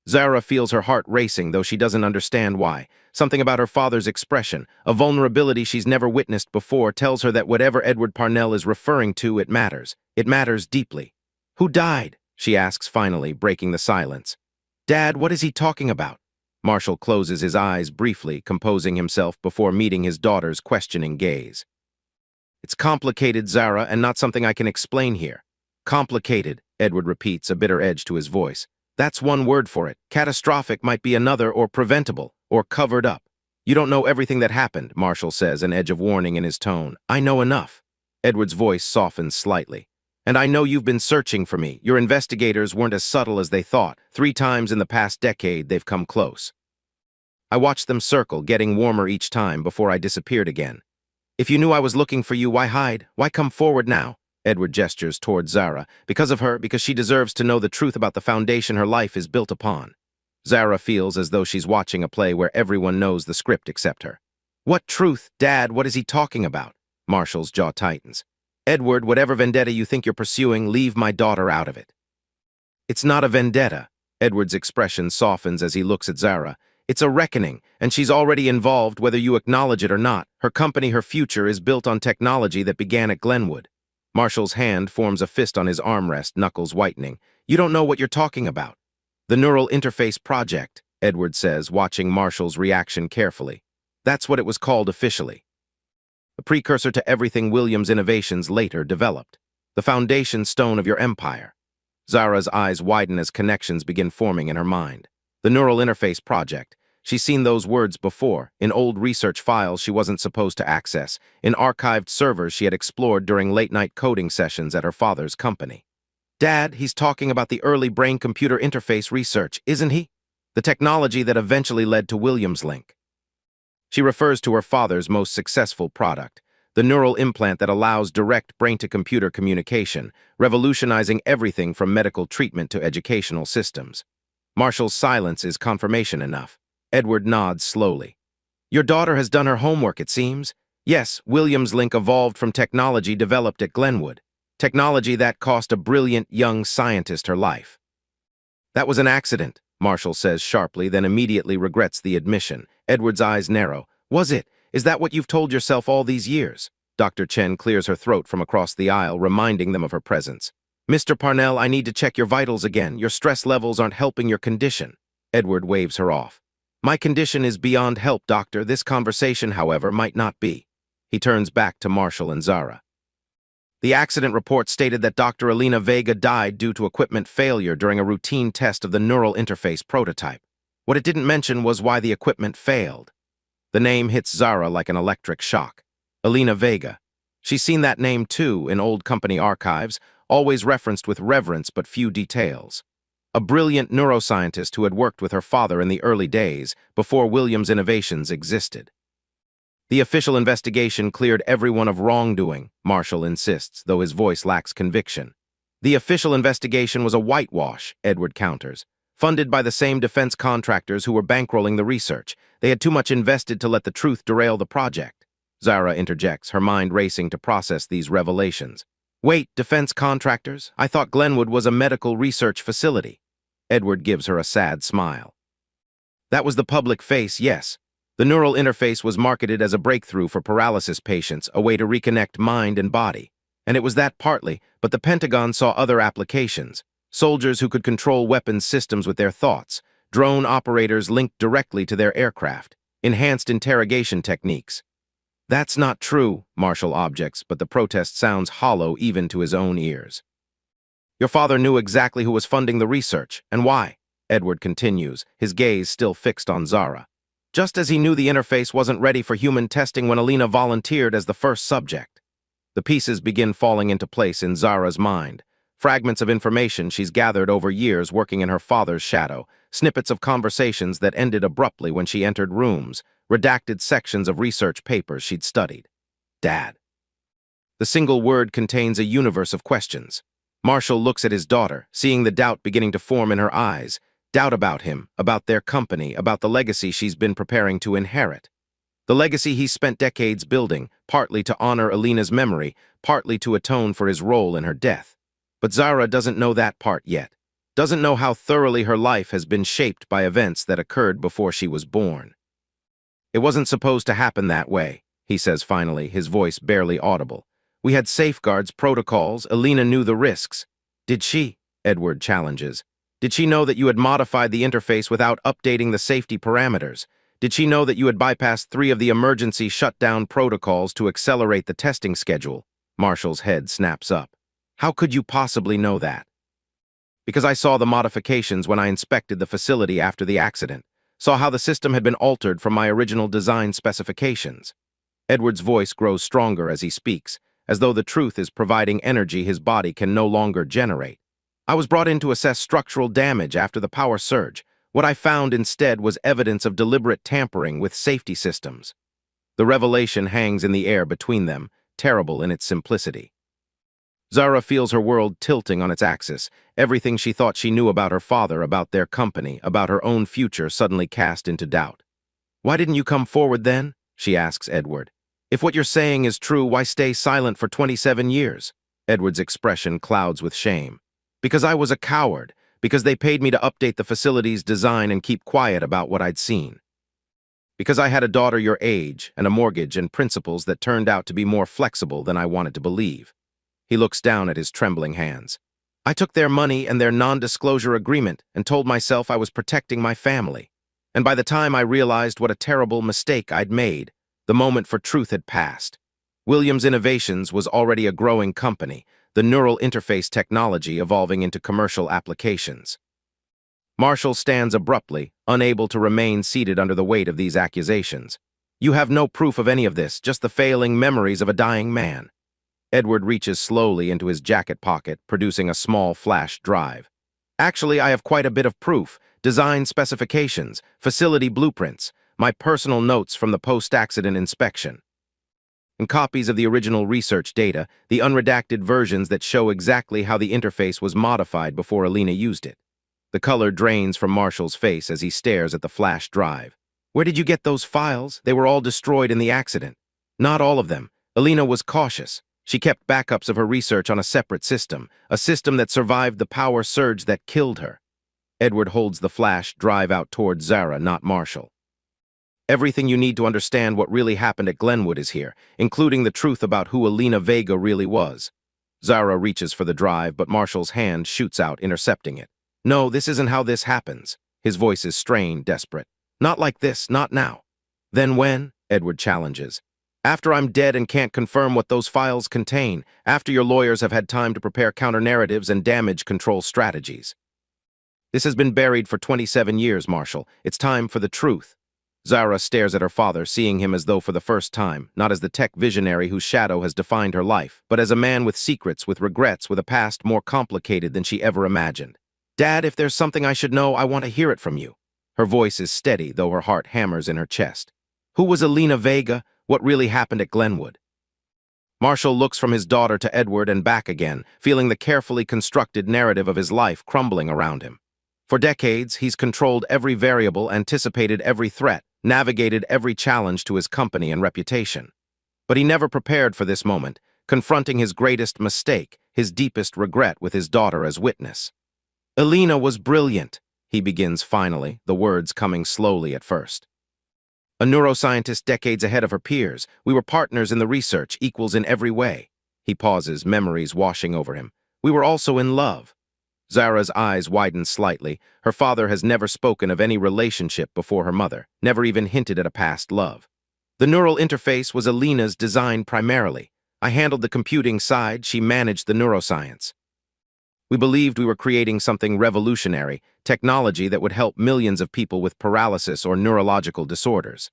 Zara feels her heart racing, though she doesn't understand why. Something about her father's expression, a vulnerability she's never witnessed before, tells her that whatever Edward Parnell is referring to, it matters. It matters deeply. "Who died?" she asks finally, breaking the silence. "Dad, what is he talking about?" Marshall closes his eyes briefly, composing himself before meeting his daughter's questioning gaze. "It's complicated, Zara, and not something I can explain here." "Complicated," Edward repeats, a bitter edge to his voice. "That's one word for it. Catastrophic might be another, or preventable, or covered up." "You don't know everything that happened," Marshall says, an edge of warning in his tone. "I know enough." Edward's voice softens slightly. "And I know you've been searching for me. Your investigators weren't as subtle as they thought. 3 times in the past decade, they've come close. I watched them circle, getting warmer each time before I disappeared again. If you knew I was looking for you, why hide? Why come forward now?" Edward gestures toward Zara. "Because of her, because she deserves to know the truth about the foundation her life is built upon." Zara feels as though she's watching a play where everyone knows the script except her. "What truth, Dad? What is he talking about?" Marshall's jaw tightens. "Edward, whatever vendetta you think you're pursuing, leave my daughter out of it." "It's not a vendetta." Edward's expression softens as he looks at Zara. "It's a reckoning, and she's already involved whether you acknowledge it or not. Her company, her future, is built on technology that began at Glenwood." Marshall's hand forms a fist on his armrest, knuckles whitening. "You don't know what you're talking about." The Neural Interface Project, Edward says, watching Marshall's reaction carefully. That's what it was called officially. A precursor to everything Williams' innovations later developed. The foundation stone of your empire. Zara's eyes widen as connections begin forming in her mind. The Neural Interface Project. She's seen those words before, in old research files she wasn't supposed to access, in archived servers she had explored during late-night coding sessions at her father's company. Dad, he's talking about the early brain-computer interface research, isn't he? The technology that eventually led to Williams' link. She refers to her father's most successful product, the neural implant that allows direct brain-to-computer communication, revolutionizing everything from medical treatment to educational systems. Marshall's silence is confirmation enough. Edward nods slowly. Your daughter has done her homework, it seems. Yes, Williams' link evolved from technology developed at Glenwood. Technology that cost a brilliant young scientist her life. That was an accident, Marshall says sharply, then immediately regrets the admission. Edward's eyes narrow. Was it? Is that what you've told yourself all these years? Dr. Chen clears her throat from across the aisle, reminding them of her presence. Mr. Parnell, I need to check your vitals again. Your stress levels aren't helping your condition. Edward waves her off. My condition is beyond help, doctor. This conversation, however, might not be. He turns back to Marshall and Zara. The accident report stated that Dr. Elena Vega died due to equipment failure during a routine test of the neural interface prototype. What it didn't mention was why the equipment failed. The name hits Zara like an electric shock. Elena Vega. She's seen that name too in old company archives, always referenced with reverence but few details. A brilliant neuroscientist who had worked with her father in the early days, before Williams' innovations existed. The official investigation cleared everyone of wrongdoing, Marshall insists, though his voice lacks conviction. The official investigation was a whitewash, Edward counters. Funded by the same defense contractors who were bankrolling the research. They had too much invested to let the truth derail the project. Zara interjects, her mind racing to process these revelations. Wait, defense contractors? I thought Glenwood was a medical research facility. Edward gives her a sad smile. That was the public face, yes. The neural interface was marketed as a breakthrough for paralysis patients, a way to reconnect mind and body. And it was that partly, but the Pentagon saw other applications. Soldiers who could control weapons systems with their thoughts, drone operators linked directly to their aircraft, enhanced interrogation techniques. That's not true, Marshall objects, but the protest sounds hollow even to his own ears. Your father knew exactly who was funding the research, and why, Edward continues, his gaze still fixed on Zara. Just as he knew the interface wasn't ready for human testing when Elena volunteered as the first subject. The pieces begin falling into place in Zara's mind. Fragments of information she's gathered over years working in her father's shadow, snippets of conversations that ended abruptly when she entered rooms, redacted sections of research papers she'd studied. Dad. The single word contains a universe of questions. Marshall looks at his daughter, seeing the doubt beginning to form in her eyes. Doubt about him, about their company, about the legacy she's been preparing to inherit. The legacy he's spent decades building, partly to honor Elena's memory, partly to atone for his role in her death. But Zara doesn't know that part yet. Doesn't know how thoroughly her life has been shaped by events that occurred before she was born. It wasn't supposed to happen that way, he says finally, his voice barely audible. We had safeguards, protocols, Elena knew the risks. Did she? Edward challenges. Did she know that you had modified the interface without updating the safety parameters? Did she know that you had bypassed 3 of the emergency shutdown protocols to accelerate the testing schedule? Marshall's head snaps up. How could you possibly know that? Because I saw the modifications when I inspected the facility after the accident, saw how the system had been altered from my original design specifications. Edward's voice grows stronger as he speaks, as though the truth is providing energy his body can no longer generate. I was brought in to assess structural damage after the power surge. What I found instead was evidence of deliberate tampering with safety systems. The revelation hangs in the air between them, terrible in its simplicity. Zara feels her world tilting on its axis, everything she thought she knew about her father, about their company, about her own future suddenly cast into doubt. Why didn't you come forward then? She asks Edward. If what you're saying is true, why stay silent for 27 years? Edward's expression clouds with shame. Because I was a coward, because they paid me to update the facility's design and keep quiet about what I'd seen. Because I had a daughter your age and a mortgage and principles that turned out to be more flexible than I wanted to believe. He looks down at his trembling hands. I took their money and their non-disclosure agreement and told myself I was protecting my family. And by the time I realized what a terrible mistake I'd made, the moment for truth had passed. Williams Innovations was already a growing company, the neural interface technology evolving into commercial applications. Marshall stands abruptly, unable to remain seated under the weight of these accusations. You have no proof of any of this, just the failing memories of a dying man. Edward reaches slowly into his jacket pocket, producing a small flash drive. Actually, I have quite a bit of proof, design specifications, facility blueprints, my personal notes from the post-accident inspection, and copies of the original research data, the unredacted versions that show exactly how the interface was modified before Alina used it. The color drains from Marshall's face as he stares at the flash drive. Where did you get those files? They were all destroyed in the accident. Not all of them. Alina was cautious. She kept backups of her research on a separate system, a system that survived the power surge that killed her. Edward holds the flash drive out toward Zara, not Marshall. Everything you need to understand what really happened at Glenwood is here, including the truth about who Alina Vega really was. Zara reaches for the drive, but Marshall's hand shoots out, intercepting it. No, this isn't how this happens. His voice is strained, desperate. Not like this, not now. Then when? Edward challenges. After I'm dead and can't confirm what those files contain, after your lawyers have had time to prepare counter-narratives and damage control strategies. This has been buried for 27 years, Marshall. It's time for the truth. Zara stares at her father, seeing him as though for the first time, not as the tech visionary whose shadow has defined her life, but as a man with secrets, with regrets, with a past more complicated than she ever imagined. Dad, if there's something I should know, I want to hear it from you. Her voice is steady, though her heart hammers in her chest. Who was Alina Vega? What really happened at Glenwood? Marshall looks from his daughter to Edward and back again, feeling the carefully constructed narrative of his life crumbling around him. For decades, he's controlled every variable, anticipated every threat, navigated every challenge to his company and reputation. But he never prepared for this moment, confronting his greatest mistake, his deepest regret with his daughter as witness. Alina was brilliant, he begins finally, the words coming slowly at first. A neuroscientist decades ahead of her peers, we were partners in the research, equals in every way. He pauses, memories washing over him. We were also in love. Zara's eyes widen slightly. Her father has never spoken of any relationship before her mother, never even hinted at a past love. The neural interface was Alina's design primarily. I handled the computing side, she managed the neuroscience. We believed we were creating something revolutionary, technology that would help millions of people with paralysis or neurological disorders.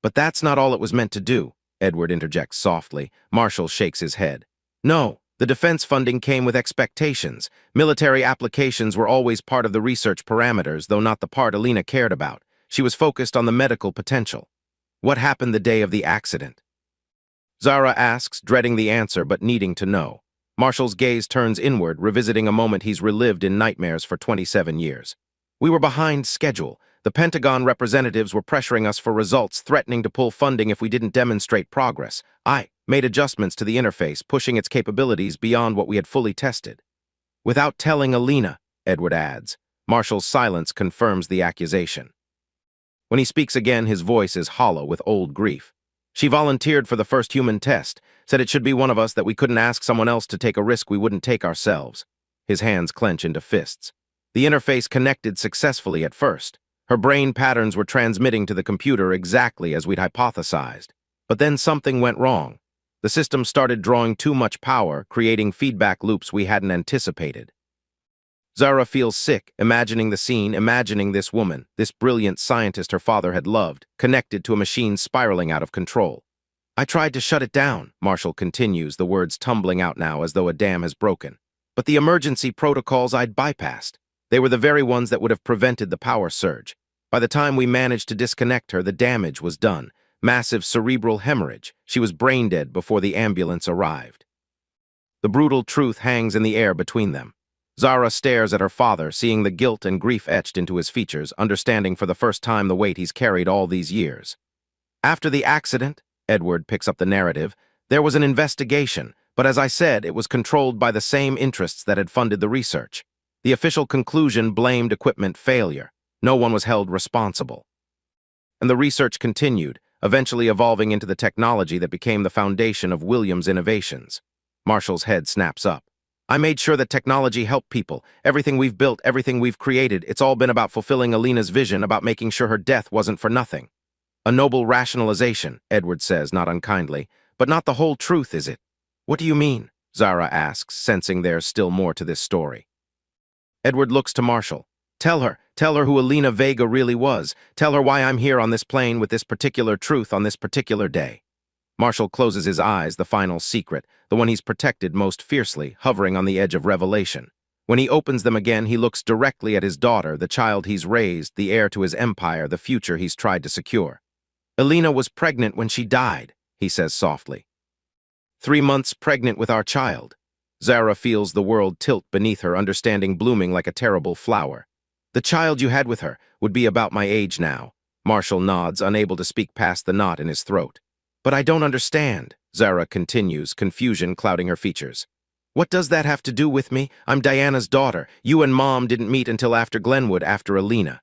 But that's not all it was meant to do, Edward interjects softly. Marshall shakes his head. No, the defense funding came with expectations. Military applications were always part of the research parameters, though not the part Alina cared about. She was focused on the medical potential. What happened the day of the accident? Zara asks, dreading the answer but needing to know. Marshall's gaze turns inward, revisiting a moment he's relived in nightmares for 27 years. We were behind schedule. The Pentagon representatives were pressuring us for results, threatening to pull funding if we didn't demonstrate progress. I made adjustments to the interface, pushing its capabilities beyond what we had fully tested. Without telling Alina, Edward adds. Marshall's silence confirms the accusation. When he speaks again, his voice is hollow with old grief. She volunteered for the first human test, said it should be one of us, that we couldn't ask someone else to take a risk we wouldn't take ourselves. His hands clench into fists. The interface connected successfully at first. Her brain patterns were transmitting to the computer exactly as we'd hypothesized. But then something went wrong. The system started drawing too much power, creating feedback loops we hadn't anticipated. Zara feels sick, imagining the scene, imagining this woman, this brilliant scientist her father had loved, connected to a machine spiraling out of control. I tried to shut it down, Marshall continues, the words tumbling out now as though a dam has broken. But the emergency protocols I'd bypassed. They were the very ones that would have prevented the power surge. By the time we managed to disconnect her, the damage was done. Massive cerebral hemorrhage. She was brain dead before the ambulance arrived. The brutal truth hangs in the air between them. Zara stares at her father, seeing the guilt and grief etched into his features, understanding for the first time the weight he's carried all these years. After the accident, Edward picks up the narrative, there was an investigation, but as I said, it was controlled by the same interests that had funded the research. The official conclusion blamed equipment failure. No one was held responsible. And the research continued, eventually evolving into the technology that became the foundation of Williams Innovations. Marshall's head snaps up. I made sure that technology helped people. Everything we've built, everything we've created, it's all been about fulfilling Alina's vision, about making sure her death wasn't for nothing. A noble rationalization, Edward says, not unkindly, but not the whole truth, is it? What do you mean? Zara asks, sensing there's still more to this story. Edward looks to Marshall. Tell her who Alina Vega really was. Tell her why I'm here on this plane with this particular truth on this particular day. Marshall closes his eyes, the final secret, the one he's protected most fiercely, hovering on the edge of revelation. When he opens them again, he looks directly at his daughter, the child he's raised, the heir to his empire, the future he's tried to secure. Alina was pregnant when she died, he says softly. 3 months pregnant with our child. Zara feels the world tilt beneath her, understanding blooming like a terrible flower. The child you had with her would be about my age now. Marshall nods, unable to speak past the knot in his throat. But I don't understand, Zara continues, confusion clouding her features. What does that have to do with me? I'm Diana's daughter. You and Mom didn't meet until after Glenwood, after Alina.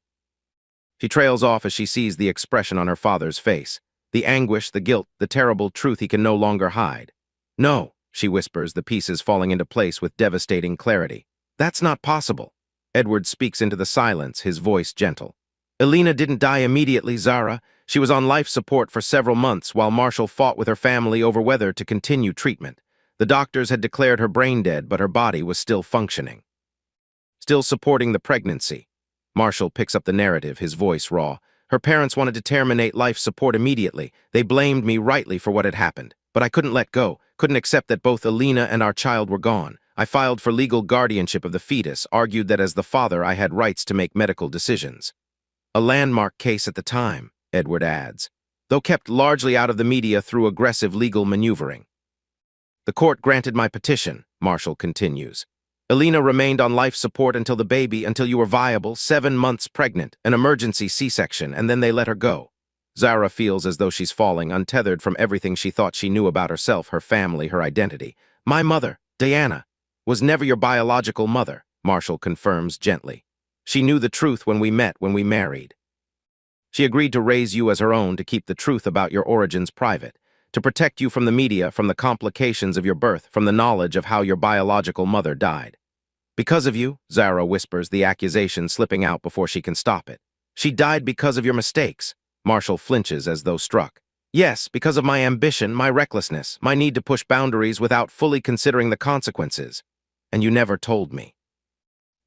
She trails off as she sees the expression on her father's face. The anguish, the guilt, the terrible truth he can no longer hide. No, she whispers, the pieces falling into place with devastating clarity. That's not possible. Edward speaks into the silence, his voice gentle. Alina didn't die immediately, Zara. She was on life support for several months while Marshall fought with her family over whether to continue treatment. The doctors had declared her brain dead, but her body was still functioning. Still supporting the pregnancy. Marshall picks up the narrative, his voice raw. Her parents wanted to terminate life support immediately. They blamed me rightly for what had happened. But I couldn't let go, couldn't accept that both Alina and our child were gone. I filed for legal guardianship of the fetus, argued that as the father I had rights to make medical decisions. A landmark case at the time, Edward adds, though kept largely out of the media through aggressive legal maneuvering. The court granted my petition, Marshall continues. Alina remained on life support until you were viable, 7 months pregnant, an emergency C-section, and then they let her go. Zara feels as though she's falling, untethered from everything she thought she knew about herself, her family, her identity. My mother, Diana, was never your biological mother, Marshall confirms gently. She knew the truth when we met, when we married. She agreed to raise you as her own, to keep the truth about your origins private, to protect you from the media, from the complications of your birth, from the knowledge of how your biological mother died. Because of you, Zara whispers, the accusation slipping out before she can stop it. She died because of your mistakes. Marshall flinches as though struck. Yes, because of my ambition, my recklessness, my need to push boundaries without fully considering the consequences. And you never told me.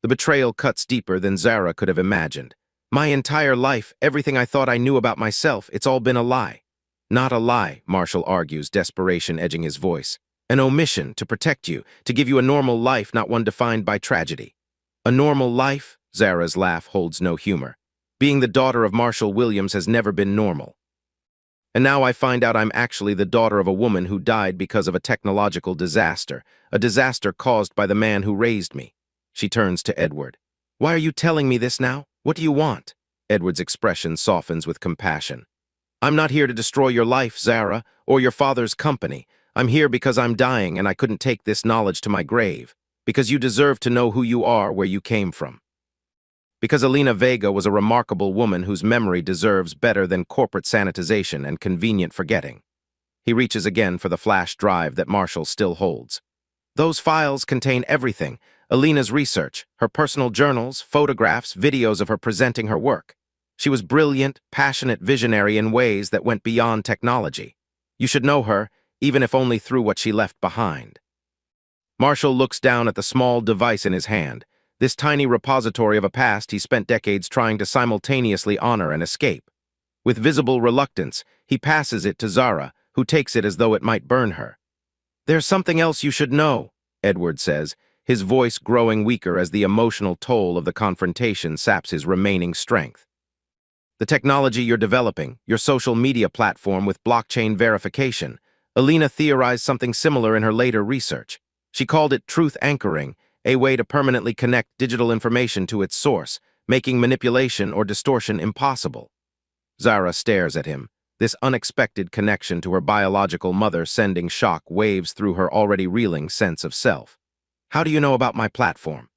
The betrayal cuts deeper than Zara could have imagined. My entire life, everything I thought I knew about myself, it's all been a lie. Not a lie, Marshall argues, desperation edging his voice. An omission to protect you, to give you a normal life, not one defined by tragedy. A normal life? Zara's laugh holds no humor. Being the daughter of Marshall Williams has never been normal. And now I find out I'm actually the daughter of a woman who died because of a technological disaster, a disaster caused by the man who raised me. She turns to Edward. Why are you telling me this now? What do you want? Edward's expression softens with compassion. I'm not here to destroy your life, Zara, or your father's company. I'm here because I'm dying and I couldn't take this knowledge to my grave. Because you deserve to know who you are, where you came from. Because Alina Vega was a remarkable woman whose memory deserves better than corporate sanitization and convenient forgetting. He reaches again for the flash drive that Marshall still holds. Those files contain everything. Alina's research, her personal journals, photographs, videos of her presenting her work. She was brilliant, passionate, visionary in ways that went beyond technology. You should know her, even if only through what she left behind. Marshall looks down at the small device in his hand, this tiny repository of a past he spent decades trying to simultaneously honor and escape. With visible reluctance, he passes it to Zara, who takes it as though it might burn her. There's something else you should know, Edward says, his voice growing weaker as the emotional toll of the confrontation saps his remaining strength. The technology you're developing, your social media platform with blockchain verification, Alina theorized something similar in her later research. She called it truth anchoring, a way to permanently connect digital information to its source, making manipulation or distortion impossible. Zara stares at him, this unexpected connection to her biological mother sending shock waves through her already reeling sense of self. How do you know about my platform?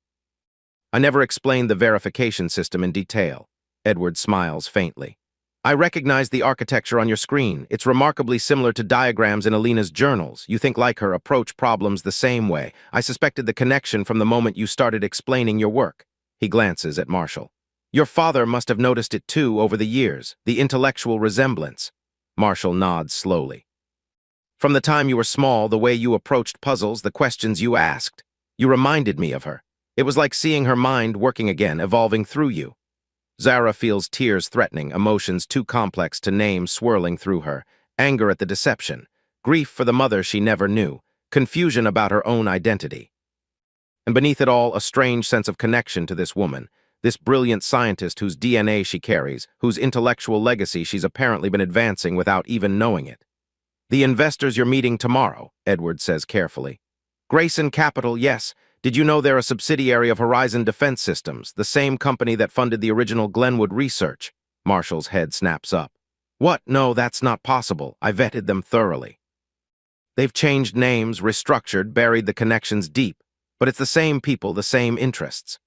I never explained the verification system in detail. Edward smiles faintly. I recognize the architecture on your screen. It's remarkably similar to diagrams in Alina's journals. You think like her, approach problems the same way. I suspected the connection from the moment you started explaining your work. He glances at Marshall. Your father must have noticed it too over the years, the intellectual resemblance. Marshall nods slowly. From the time you were small, the way you approached puzzles, the questions you asked, you reminded me of her. It was like seeing her mind working again, evolving through you. Zara feels tears threatening, emotions too complex to name swirling through her, anger at the deception, grief for the mother she never knew, confusion about her own identity. And beneath it all, a strange sense of connection to this woman, this brilliant scientist whose DNA she carries, whose intellectual legacy she's apparently been advancing without even knowing it. The investors you're meeting tomorrow, Edward says carefully. Grayson Capital, yes. Did you know they're a subsidiary of Horizon Defense Systems, the same company that funded the original Glenwood research? Marshall's head snaps up. What? No, that's not possible. I vetted them thoroughly. They've changed names, restructured, buried the connections deep. But it's the same people, the same interests.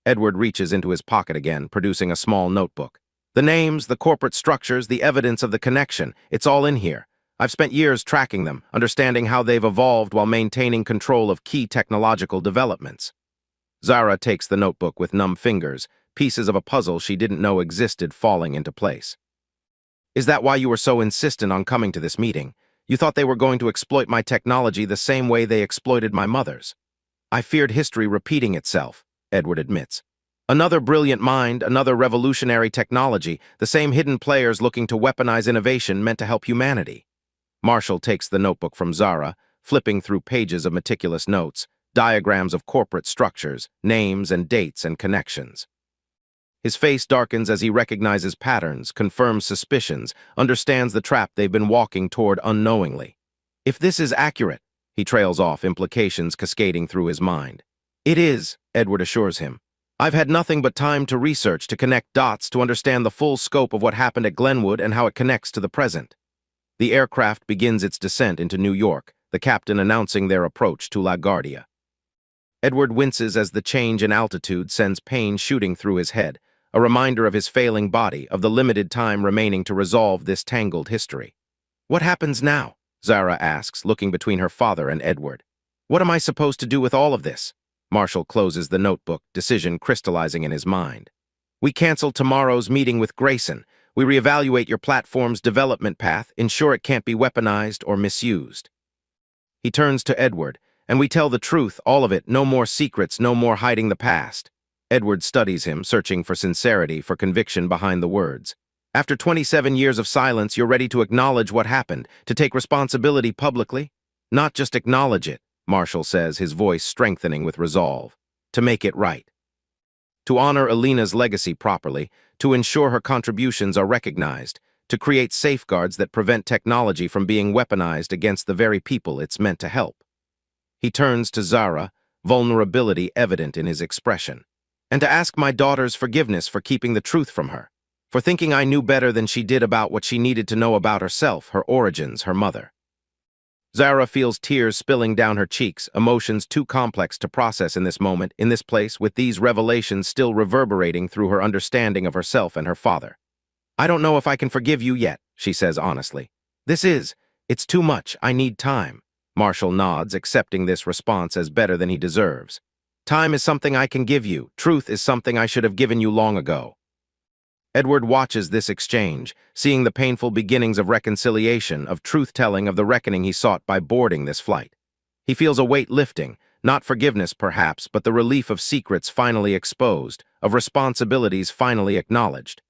Edward reaches into his pocket again, producing a small notebook. The names, the corporate structures, the evidence of the connection, it's all in here. I've spent years tracking them, understanding how they've evolved while maintaining control of key technological developments. Zara takes the notebook with numb fingers, pieces of a puzzle she didn't know existed falling into place. Is that why you were so insistent on coming to this meeting? You thought they were going to exploit my technology the same way they exploited my mother's. I feared history repeating itself, Edward admits. Another brilliant mind, another revolutionary technology, the same hidden players looking to weaponize innovation meant to help humanity. Marshall takes the notebook from Zara, flipping through pages of meticulous notes, diagrams of corporate structures, names and dates and connections. His face darkens as he recognizes patterns, confirms suspicions, understands the trap they've been walking toward unknowingly. If this is accurate, he trails off, implications cascading through his mind. It is, Edward assures him. I've had nothing but time to research, to connect dots, to understand the full scope of what happened at Glenwood and how it connects to the present. The aircraft begins its descent into New York, the captain announcing their approach to LaGuardia. Edward winces as the change in altitude sends pain shooting through his head, a reminder of his failing body, of the limited time remaining to resolve this tangled history. What happens now? Zara asks, looking between her father and Edward. What am I supposed to do with all of this? Marshall closes the notebook, decision crystallizing in his mind. We cancel tomorrow's meeting with Grayson. We reevaluate your platform's development path, ensure it can't be weaponized or misused. He turns to Edward, and we tell the truth, all of it, no more secrets, no more hiding the past. Edward studies him, searching for sincerity, for conviction behind the words. After 27 years of silence, you're ready to acknowledge what happened, to take responsibility publicly? Not just acknowledge it, Marshall says, his voice strengthening with resolve. To make it right. To honor Alina's legacy properly, to ensure her contributions are recognized, to create safeguards that prevent technology from being weaponized against the very people it's meant to help. He turns to Zara, vulnerability evident in his expression. And to ask my daughter's forgiveness for keeping the truth from her, for thinking I knew better than she did about what she needed to know about herself, her origins, her mother. Zara feels tears spilling down her cheeks, emotions too complex to process in this moment, in this place, with these revelations still reverberating through her understanding of herself and her father. I don't know if I can forgive you yet, she says honestly. It's too much, I need time. Marshall nods, accepting this response as better than he deserves. Time is something I can give you, truth is something I should have given you long ago. Edward watches this exchange, seeing the painful beginnings of reconciliation, of truth-telling, of the reckoning he sought by boarding this flight. He feels a weight lifting, not forgiveness perhaps, but the relief of secrets finally exposed, of responsibilities finally acknowledged.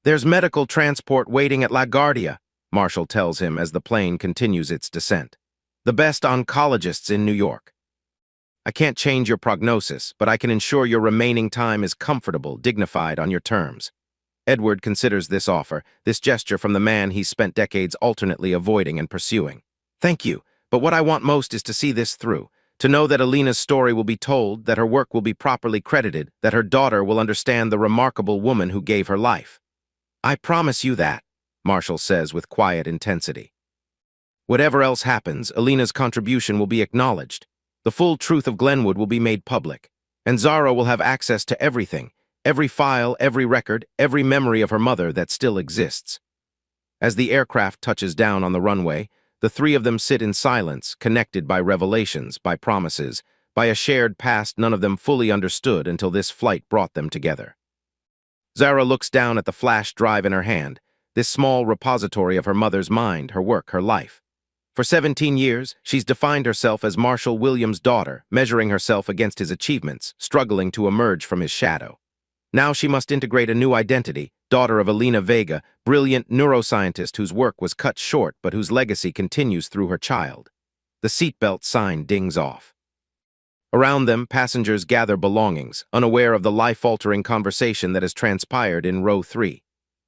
There's medical transport waiting at LaGuardia, Marshall tells him as the plane continues its descent. The best oncologists in New York. I can't change your prognosis, but I can ensure your remaining time is comfortable, dignified on your terms. Edward considers this offer, this gesture from the man he's spent decades alternately avoiding and pursuing. Thank you, but what I want most is to see this through, to know that Alina's story will be told, that her work will be properly credited, that her daughter will understand the remarkable woman who gave her life. I promise you that, Marshall says with quiet intensity. Whatever else happens, Alina's contribution will be acknowledged. The full truth of Glenwood will be made public, and Zara will have access to everything, every file, every record, every memory of her mother that still exists. As the aircraft touches down on the runway, the three of them sit in silence, connected by revelations, by promises, by a shared past none of them fully understood until this flight brought them together. Zara looks down at the flash drive in her hand, this small repository of her mother's mind, her work, her life. For 17 years, she's defined herself as Marshall Williams' daughter, measuring herself against his achievements, struggling to emerge from his shadow. Now she must integrate a new identity, daughter of Elena Vega, brilliant neuroscientist whose work was cut short but whose legacy continues through her child. The seatbelt sign dings off. Around them, passengers gather belongings, unaware of the life-altering conversation that has transpired in row 3.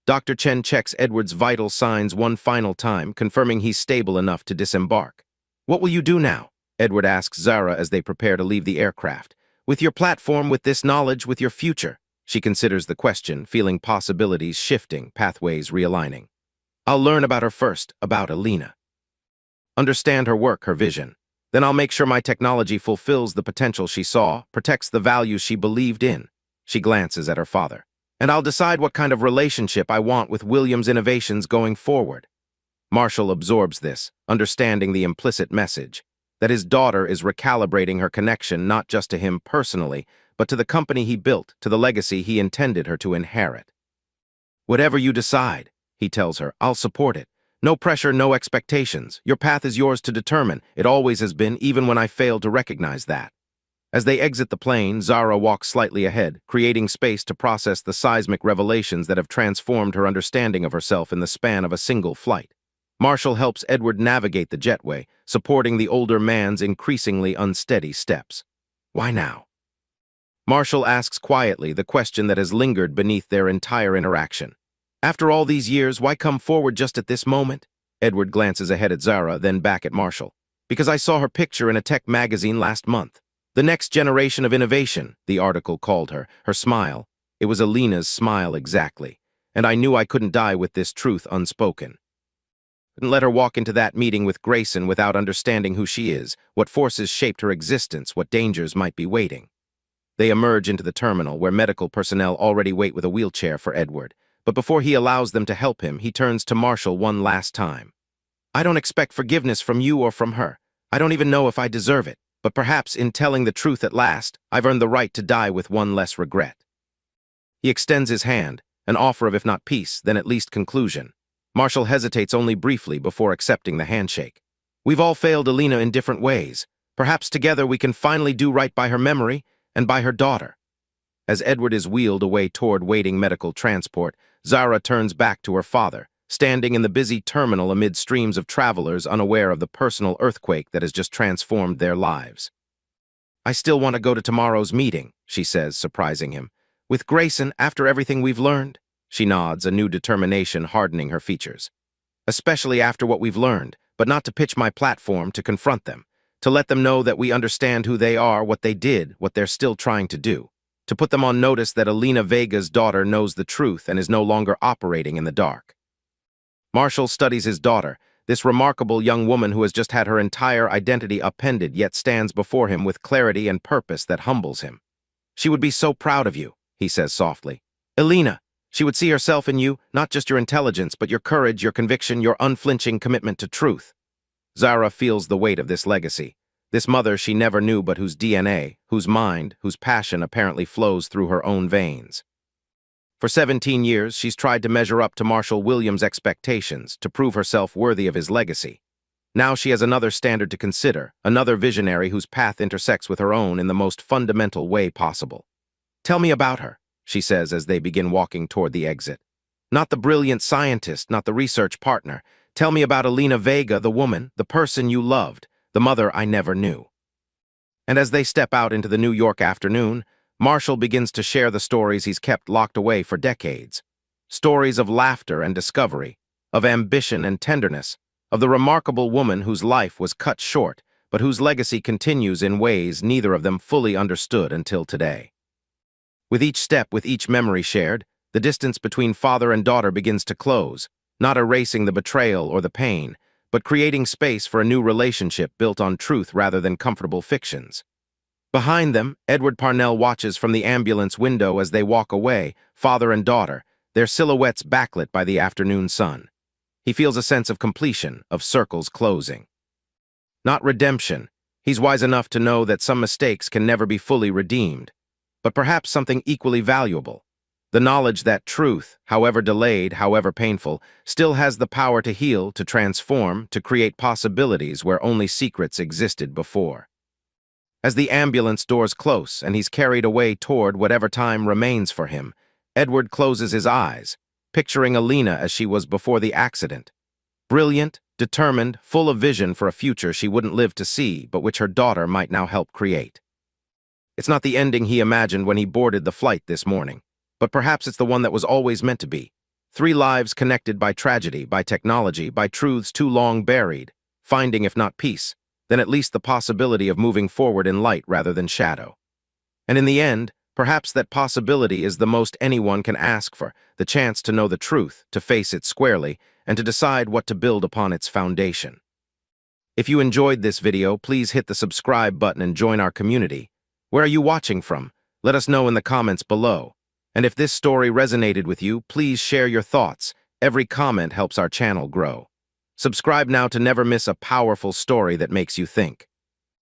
Dr. Chen checks Edward's vital signs one final time, confirming he's stable enough to disembark. "What will you do now?" Edward asks Zara as they prepare to leave the aircraft. "With your platform, with this knowledge, with your future?" She considers the question, feeling possibilities shifting, pathways realigning. "I'll learn about her first, about Elena. Understand her work, her vision. Then I'll make sure my technology fulfills the potential she saw, protects the values she believed in." She glances at her father. "And I'll decide what kind of relationship I want with Williams' innovations going forward." Marshall absorbs this, understanding the implicit message, that his daughter is recalibrating her connection not just to him personally, but to the company he built, to the legacy he intended her to inherit. "Whatever you decide," he tells her, "I'll support it. No pressure, no expectations. Your path is yours to determine. It always has been, even when I failed to recognize that." As they exit the plane, Zara walks slightly ahead, creating space to process the seismic revelations that have transformed her understanding of herself in the span of a single flight. Marshall helps Edward navigate the jetway, supporting the older man's increasingly unsteady steps. "Why now?" Marshall asks quietly the question that has lingered beneath their entire interaction. "After all these years, why come forward just at this moment?" Edward glances ahead at Zara, then back at Marshall. "Because I saw her picture in a tech magazine last month. The next generation of innovation," the article called her, her smile. It was Elena's smile exactly. "And I knew I couldn't die with this truth unspoken. Couldn't let her walk into that meeting with Grayson without understanding who she is, what forces shaped her existence, what dangers might be waiting." They emerge into the terminal, where medical personnel already wait with a wheelchair for Edward. But before he allows them to help him, he turns to Marshall one last time. "I don't expect forgiveness from you or from her. I don't even know if I deserve it. But perhaps in telling the truth at last, I've earned the right to die with one less regret." He extends his hand, an offer of if not peace, then at least conclusion. Marshall hesitates only briefly before accepting the handshake. "We've all failed Elena in different ways. Perhaps together we can finally do right by her memory and by her daughter." As Edward is wheeled away toward waiting medical transport, Zara turns back to her father, standing in the busy terminal amid streams of travelers unaware of the personal earthquake that has just transformed their lives. "I still want to go to tomorrow's meeting," she says, surprising him. "With Grayson, after everything we've learned?" She nods, a new determination hardening her features. "Especially after what we've learned, but not to pitch my platform, to confront them, to let them know that we understand who they are, what they did, what they're still trying to do. To put them on notice that Elena Vega's daughter knows the truth and is no longer operating in the dark." Marshall studies his daughter, this remarkable young woman who has just had her entire identity upended yet stands before him with clarity and purpose that humbles him. "She would be so proud of you," he says softly. "Elena, she would see herself in you, not just your intelligence, but your courage, your conviction, your unflinching commitment to truth." Zara feels the weight of this legacy. This mother she never knew but whose DNA, whose mind, whose passion apparently flows through her own veins. For 17 years, she's tried to measure up to Marshall Williams' expectations, to prove herself worthy of his legacy. Now she has another standard to consider, another visionary whose path intersects with her own in the most fundamental way possible. "Tell me about her," she says as they begin walking toward the exit. "Not the brilliant scientist, not the research partner. Tell me about Elena Vega, the woman, the person you loved, the mother I never knew." And as they step out into the New York afternoon, Marshall begins to share the stories he's kept locked away for decades. Stories of laughter and discovery, of ambition and tenderness, of the remarkable woman whose life was cut short, but whose legacy continues in ways neither of them fully understood until today. With each step, with each memory shared, the distance between father and daughter begins to close, not erasing the betrayal or the pain, but creating space for a new relationship built on truth rather than comfortable fictions. Behind them, Edward Parnell watches from the ambulance window as they walk away, father and daughter, their silhouettes backlit by the afternoon sun. He feels a sense of completion, of circles closing. Not redemption. He's wise enough to know that some mistakes can never be fully redeemed. But perhaps something equally valuable. The knowledge that truth, however delayed, however painful, still has the power to heal, to transform, to create possibilities where only secrets existed before. As the ambulance doors close and he's carried away toward whatever time remains for him, Edward closes his eyes, picturing Alina as she was before the accident. Brilliant, determined, full of vision for a future she wouldn't live to see, but which her daughter might now help create. It's not the ending he imagined when he boarded the flight this morning, but perhaps it's the one that was always meant to be. 3 lives connected by tragedy, by technology, by truths too long buried, finding, if not peace, then at least the possibility of moving forward in light rather than shadow. And in the end, perhaps that possibility is the most anyone can ask for, the chance to know the truth, to face it squarely, and to decide what to build upon its foundation. If you enjoyed this video, please hit the subscribe button and join our community. Where are you watching from? Let us know in the comments below. And if this story resonated with you, please share your thoughts. Every comment helps our channel grow. Subscribe now to never miss a powerful story that makes you think.